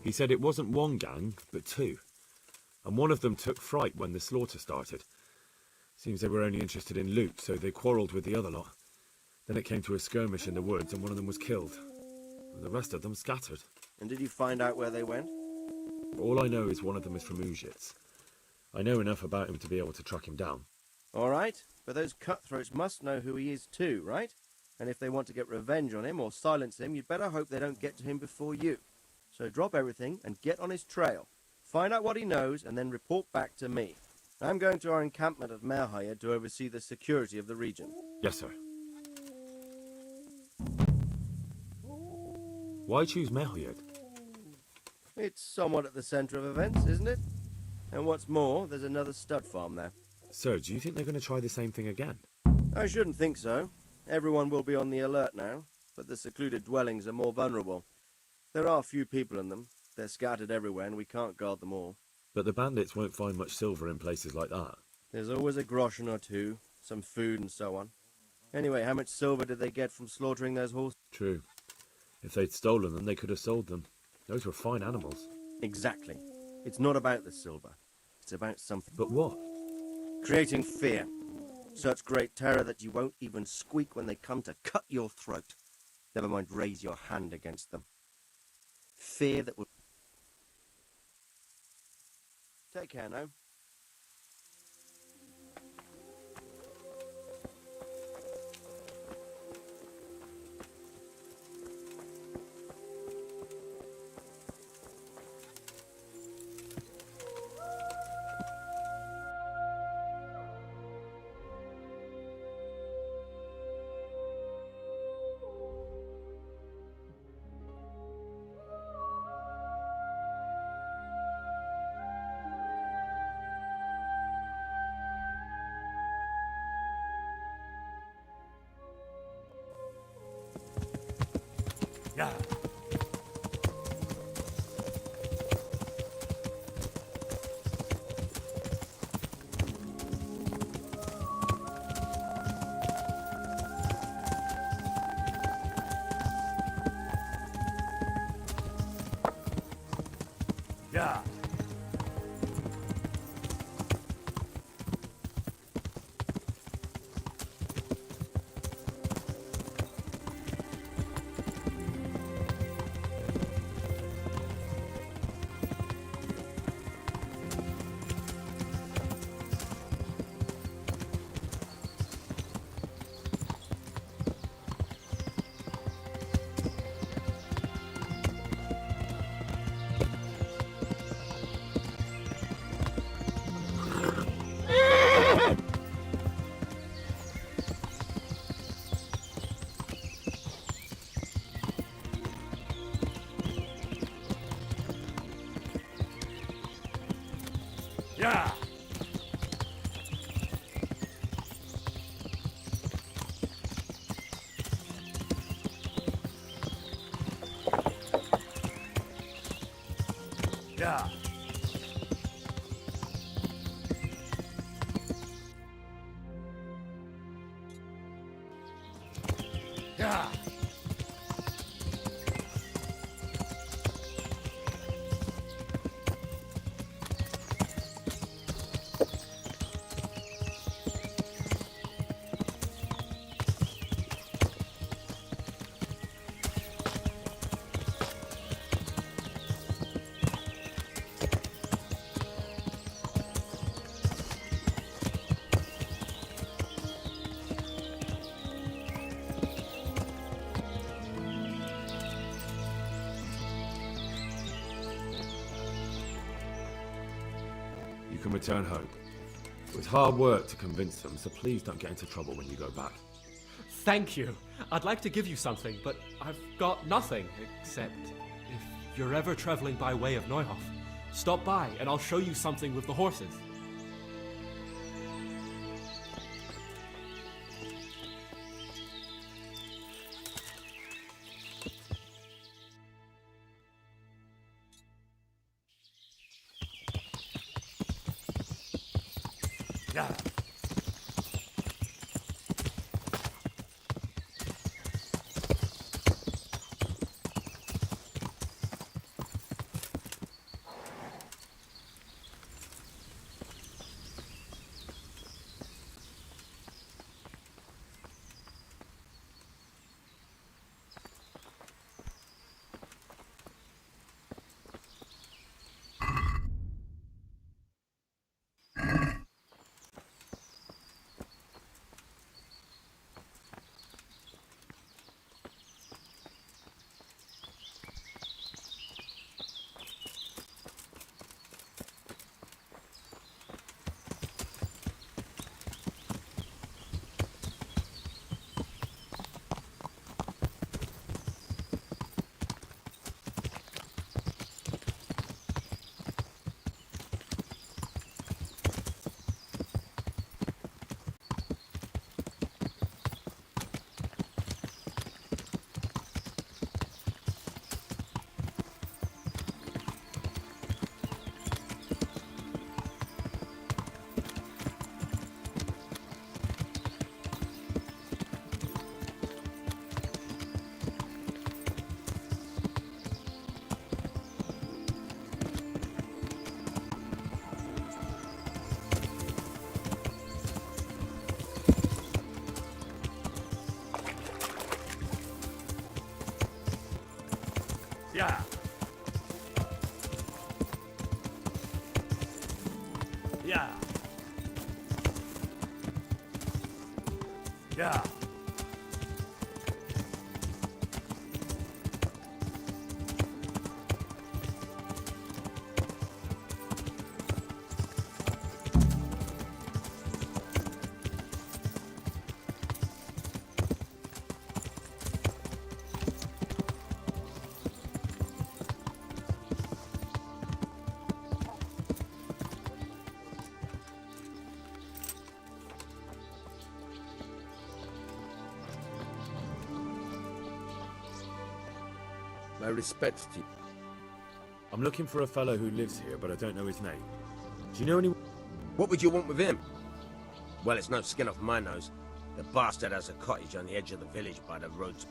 He said it wasn't one gang, but two. And one of them took fright when the slaughter started. Seems they were only interested in loot, so they quarrelled with the other lot. Then it came to a skirmish in the woods and one of them was killed. And the rest of them scattered. And did you find out where they went? All I know is one of them is from Ujits. I know enough about him to be able to track him down. All right, but those cutthroats must know who he is too, right? And if they want to get revenge on him or silence him, you'd better hope they don't get to him before you. So drop everything and get on his trail. Find out what he knows and then report back to me. I'm going to our encampment at Merhayed to oversee the security of the region. Yes, sir. Why choose Merhayed? It's somewhat at the centre of events, isn't it? And what's more, there's another stud farm there. Sir, do you think they're going to try the same thing again? I shouldn't think so. Everyone will be on the alert now, but the secluded dwellings are more vulnerable. There are few people in them. They're scattered everywhere and we can't guard them all. But the bandits won't find much silver in places like that. There's always a groschen or two, some food and so on. Anyway, how much silver did they get from slaughtering those horses? True. If they'd stolen them, they could have sold them. Those were fine animals. Exactly. It's not about the silver. It's about something. But what? Creating fear. Such great terror that you won't even squeak when they come to cut your throat. Never mind raise your hand against them. Fear that will... Take care now. Yeah. Yeah. Yeah. Yeah. Yeah. You can return home. It was hard work to convince them, so please don't get into trouble when you go back. Thank you. I'd like to give you something, but I've got nothing, except if you're ever traveling by way of Neuhof, stop by and I'll show you something with the horses. Yeah. Yeah. Yeah. Yeah. My respects to you. I'm looking for a fellow who lives here, but I don't know his name. Do you know anyone? What would you want with him? Well, it's no skin off my nose. The bastard has a cottage on the edge of the village by the roads.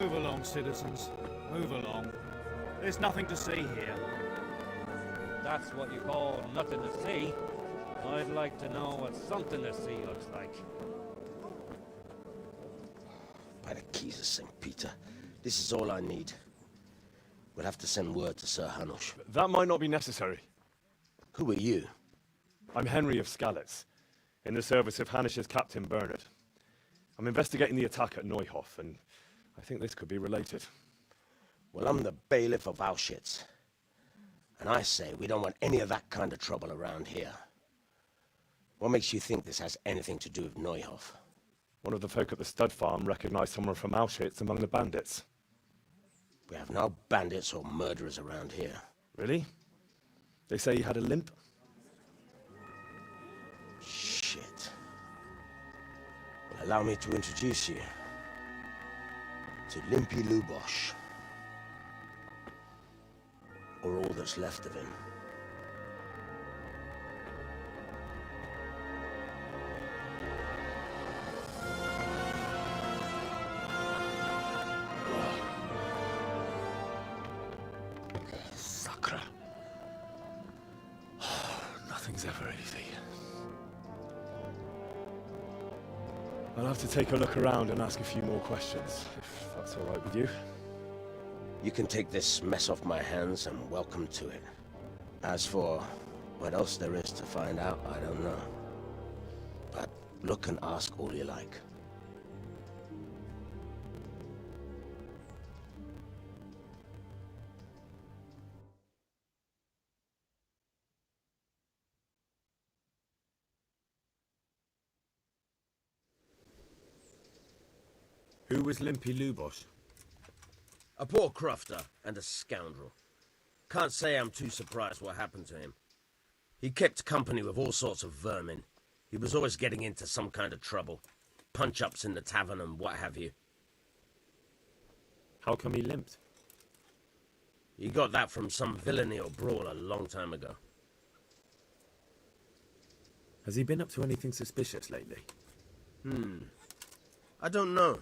Move along, citizens. Move along. There's nothing to see here. That's what you call nothing to see. I'd like to know what something to see looks like. By the keys of St. Peter, this is all I need. We'll have to send word to Sir Hanush. That might not be necessary. Who are you? I'm Henry of Skalitz, in the service of Hanush's Captain Bernard. I'm investigating the attack at Neuhof, and I think this could be related. Well, I'm the bailiff of Auschwitz. And I say we don't want any of that kind of trouble around here. What makes you think this has anything to do with Neuhof? One of the folk at the stud farm recognized someone from Auschwitz among the bandits. We have no bandits or murderers around here. Really? They say he had a limp? Shit. Well, allow me to introduce you to Limpy Lubosh. Or all that's left of him. Sakra. Nothing's ever easy. I'll have to take a look around and ask a few more questions, if that's all right with you. You can take this mess off my hands and welcome to it. As for what else there is to find out, I don't know. But look and ask all you like. Who was Limpy Lubosh? A poor crofter and a scoundrel. Can't say I'm too surprised what happened to him. He kept company with all sorts of vermin. He was always getting into some kind of trouble. Punch-ups in the tavern and what have you. How come he limped? He got that from some villainy or brawl a long time ago. Has he been up to anything suspicious lately? I don't know.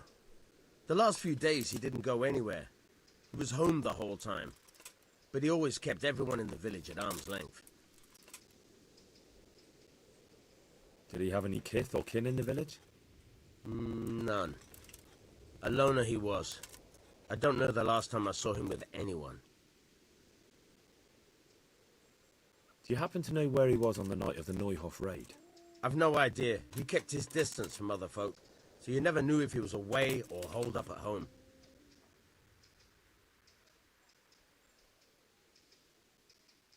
The last few days he didn't go anywhere. He was home the whole time. But he always kept everyone in the village at arm's length. Did he have any kith or kin in the village? None. A loner he was. I don't know the last time I saw him with anyone. Do you happen to know where he was on the night of the Neuhof raid? I've no idea. He kept his distance from other folk, so you never knew if he was away or holed up at home.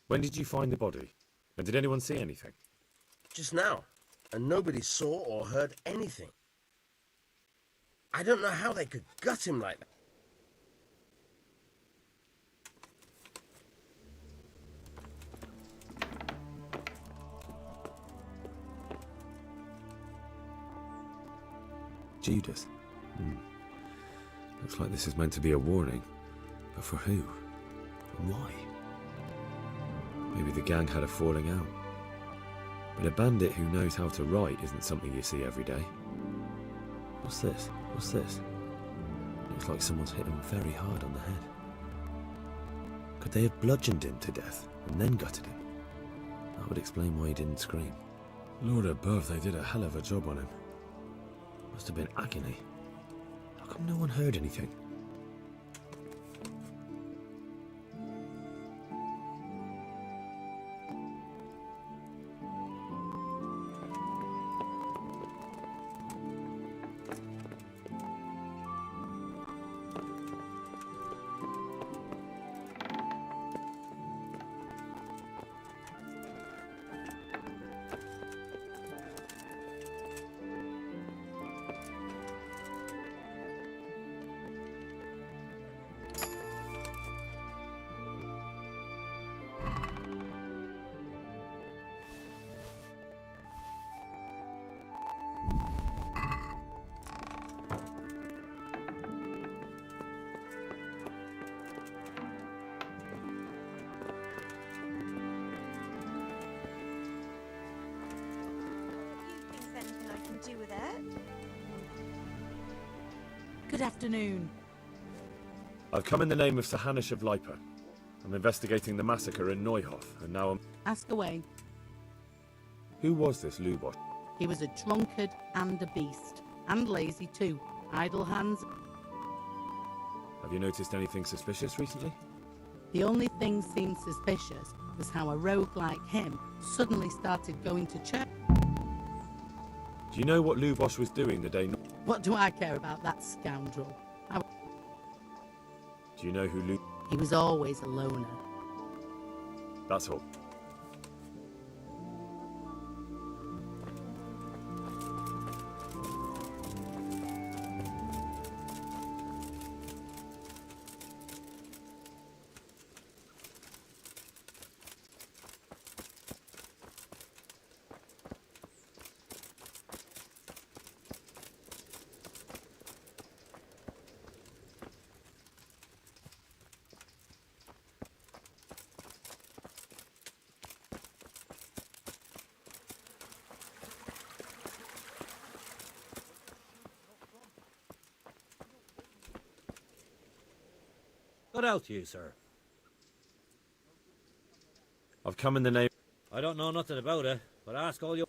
When did you find the body? And did anyone see anything? Just now, and nobody saw or heard anything. I don't know how they could gut him like that. Judas. Looks like this is meant to be a warning. But for who? And why? Maybe the gang had a falling out. But a bandit who knows how to write isn't something you see every day. What's this? What's this? Looks like someone's hit him very hard on the head. Could they have bludgeoned him to death and then gutted him? That would explain why he didn't scream. Lord above, they did a hell of a job on him. Must have been agony. How come no one heard anything? Good afternoon. I've come in the name of Sir Hanish of Lipa. I'm investigating the massacre in Neuhof, and now I'm... Ask away. Who was this Lubosh? He was a drunkard and a beast. And lazy too. Idle hands. Have you noticed anything suspicious recently? The only thing seemed suspicious was how a rogue like him suddenly started going to church. Do you know what Lubosh was doing the day... What do I care about that scoundrel? Do you know who Lu... He was always a loner. That's all. What else you, sir? I've come in the name... I don't know nothing about it, but ask all your...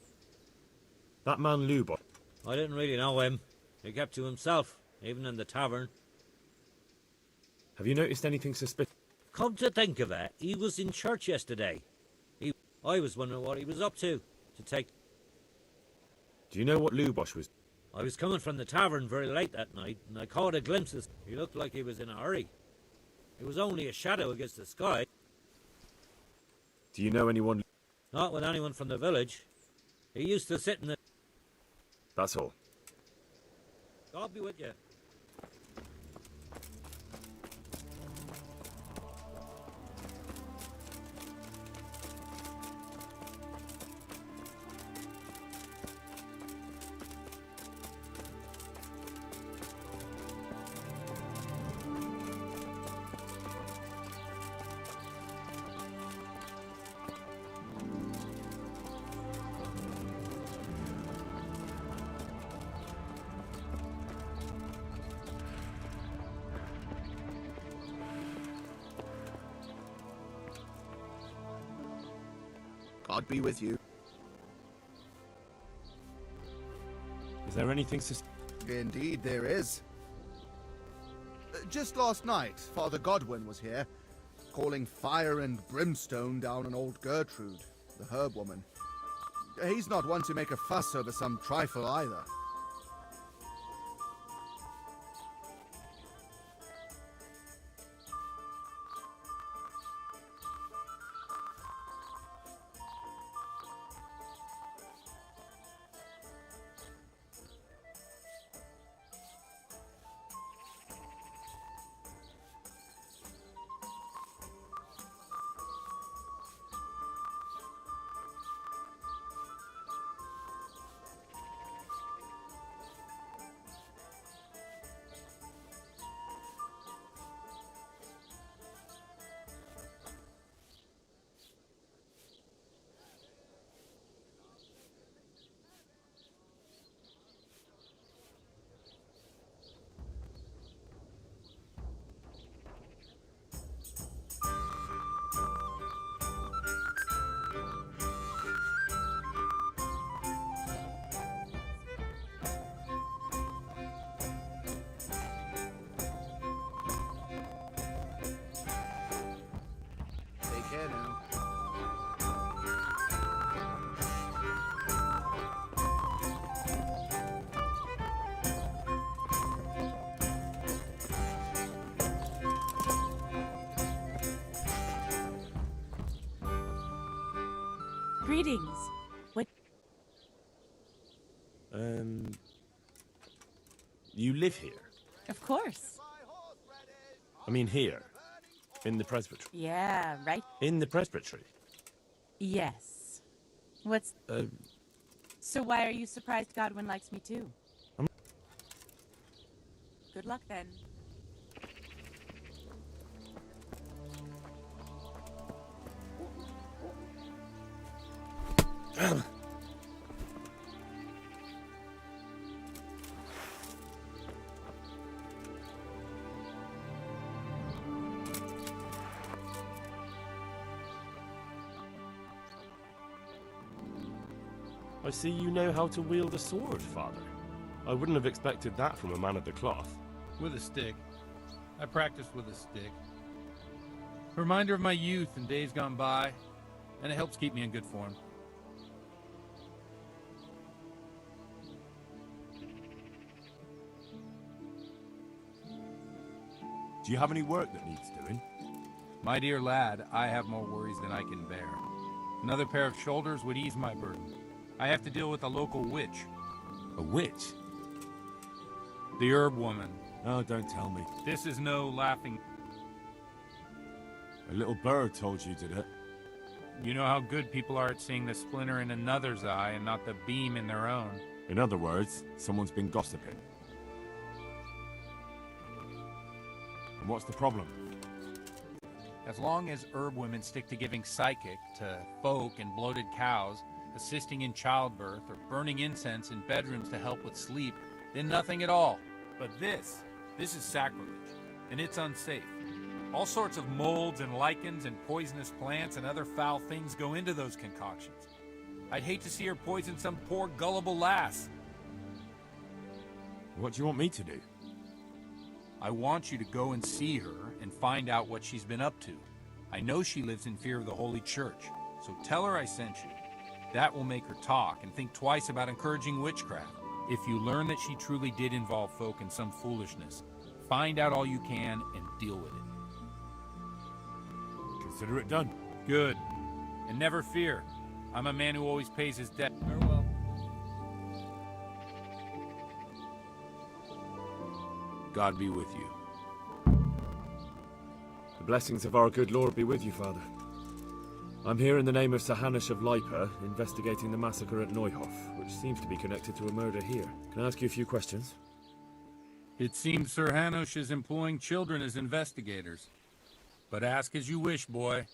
That man Lubosh. I didn't really know him. He kept to himself, even in the tavern. Have you noticed anything suspicious? Come to think of it, he was in church yesterday. I was wondering what he was up to take... Do you know what Lubosh was... I was coming from the tavern very late that night, and I caught a glimpse of... He looked like he was in a hurry. It was only a shadow against the sky. Do you know anyone... Not with anyone from the village. He used to sit in the... That's all. God be with you. God be with you. Is there anything Indeed there is. Just last night, Father Godwin was here, calling fire and brimstone down on old Gertrude, the herb woman. He's not one to make a fuss over some trifle either. Greetings. What? You live here? Of course. I mean here, in the presbytery. Yeah, right. In the presbytery? Yes. What's... So why are you surprised Godwin likes me too? Good luck then. I see you know how to wield a sword, Father. I wouldn't have expected that from a man of the cloth. With a stick. I practiced with a stick. A reminder of my youth and days gone by, and it helps keep me in good form. Do you have any work that needs doing? My dear lad, I have more worries than I can bear. Another pair of shoulders would ease my burden. I have to deal with a local witch. A witch? The herb woman. Oh, don't tell me. This is no laughing. A little bird told you, did it? You know how good people are at seeing the splinter in another's eye and not the beam in their own. In other words, someone's been gossiping. And what's the problem? As long as herb women stick to giving psychic to folk and bloated cows, assisting in childbirth, or burning incense in bedrooms to help with sleep, then nothing at all. But this is sacrilege, and it's unsafe. All sorts of molds and lichens and poisonous plants and other foul things go into those concoctions. I'd hate to see her poison some poor gullible lass. What do you want me to do? I want you to go and see her and find out what she's been up to. I know she lives in fear of the Holy Church, so tell her I sent you. That will make her talk and think twice about encouraging witchcraft. If you learn that she truly did involve folk in some foolishness, find out all you can and deal with it. Consider it done. Good. And never fear. I'm a man who always pays his debt. Farewell. God be with you. The blessings of our good Lord be with you, Father. I'm here in the name of Sir Hanush of Lipa, investigating the massacre at Neuhof, which seems to be connected to a murder here. Can I ask you a few questions? It seems Sir Hanush is employing children as investigators. But ask as you wish, boy.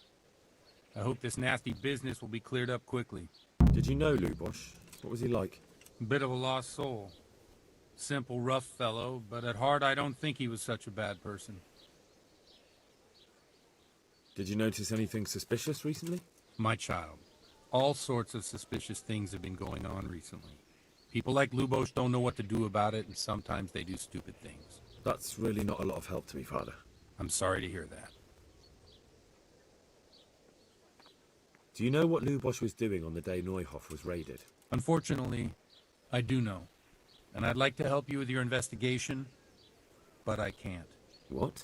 I hope this nasty business will be cleared up quickly. Did you know Lubosh? What was he like? Bit of a lost soul. Simple, rough fellow, but at heart I don't think he was such a bad person. Did you notice anything suspicious recently? My child, all sorts of suspicious things have been going on recently. People like Lubosh don't know what to do about it, and sometimes they do stupid things. That's really not a lot of help to me, Father. I'm sorry to hear that. Do you know what Lubosh was doing on the day Neuhof was raided? Unfortunately, I do know. And I'd like to help you with your investigation, but I can't. What?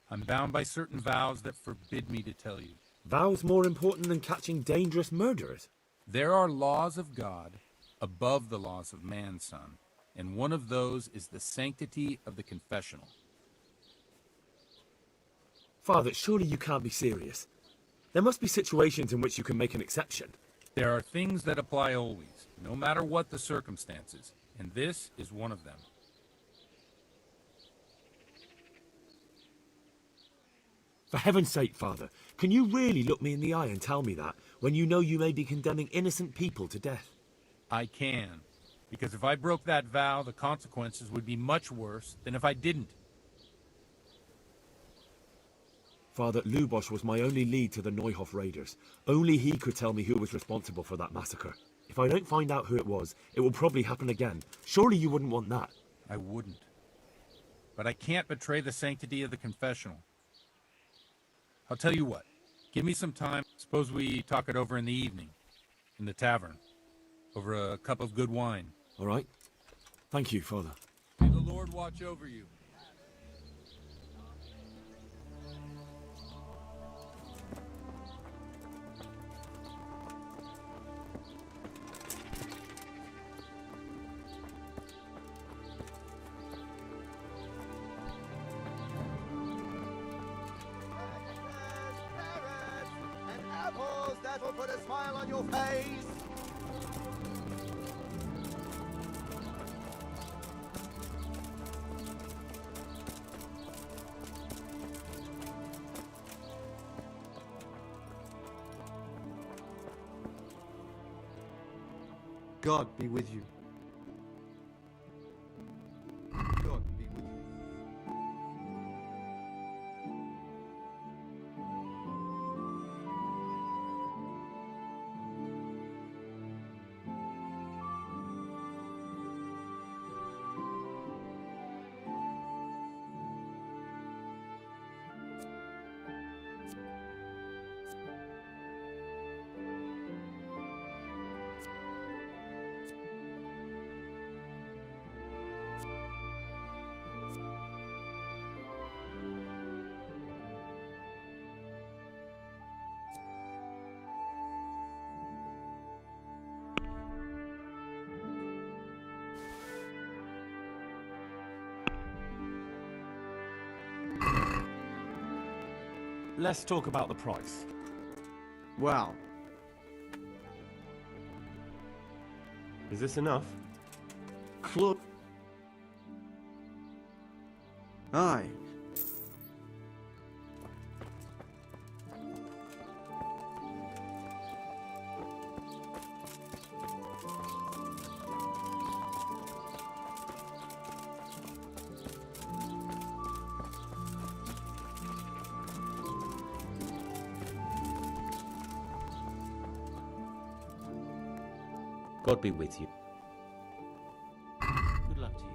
I'm bound by certain vows that forbid me to tell you. Vows more important than catching dangerous murderers? There are laws of God above the laws of man, son, and one of those is the sanctity of the confessional. Father, surely you can't be serious. There must be situations in which you can make an exception. There are things that apply always, no matter what the circumstances, and this is one of them. For heaven's sake, Father, can you really look me in the eye and tell me that, when you know you may be condemning innocent people to death? I can, because if I broke that vow, the consequences would be much worse than if I didn't. Father, Lubosh was my only lead to the Neuhof raiders. Only he could tell me who was responsible for that massacre. If I don't find out who it was, it will probably happen again. Surely you wouldn't want that. I wouldn't. But I can't betray the sanctity of the confessional. I'll tell you what. Give me some time. Suppose we talk it over in the evening. In the tavern. Over a cup of good wine. All right. Thank you, Father. May the Lord watch over you. girls, that will put a smile on your face. God be with you. God be with you. Let's talk about the price. Well, is this enough? Club. Aye. God be with you. Good luck to you.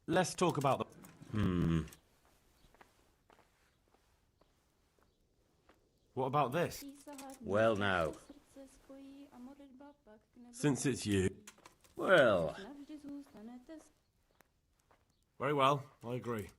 Let's talk about the... What about this? Well now. Since it's you. Well. Very well, I agree.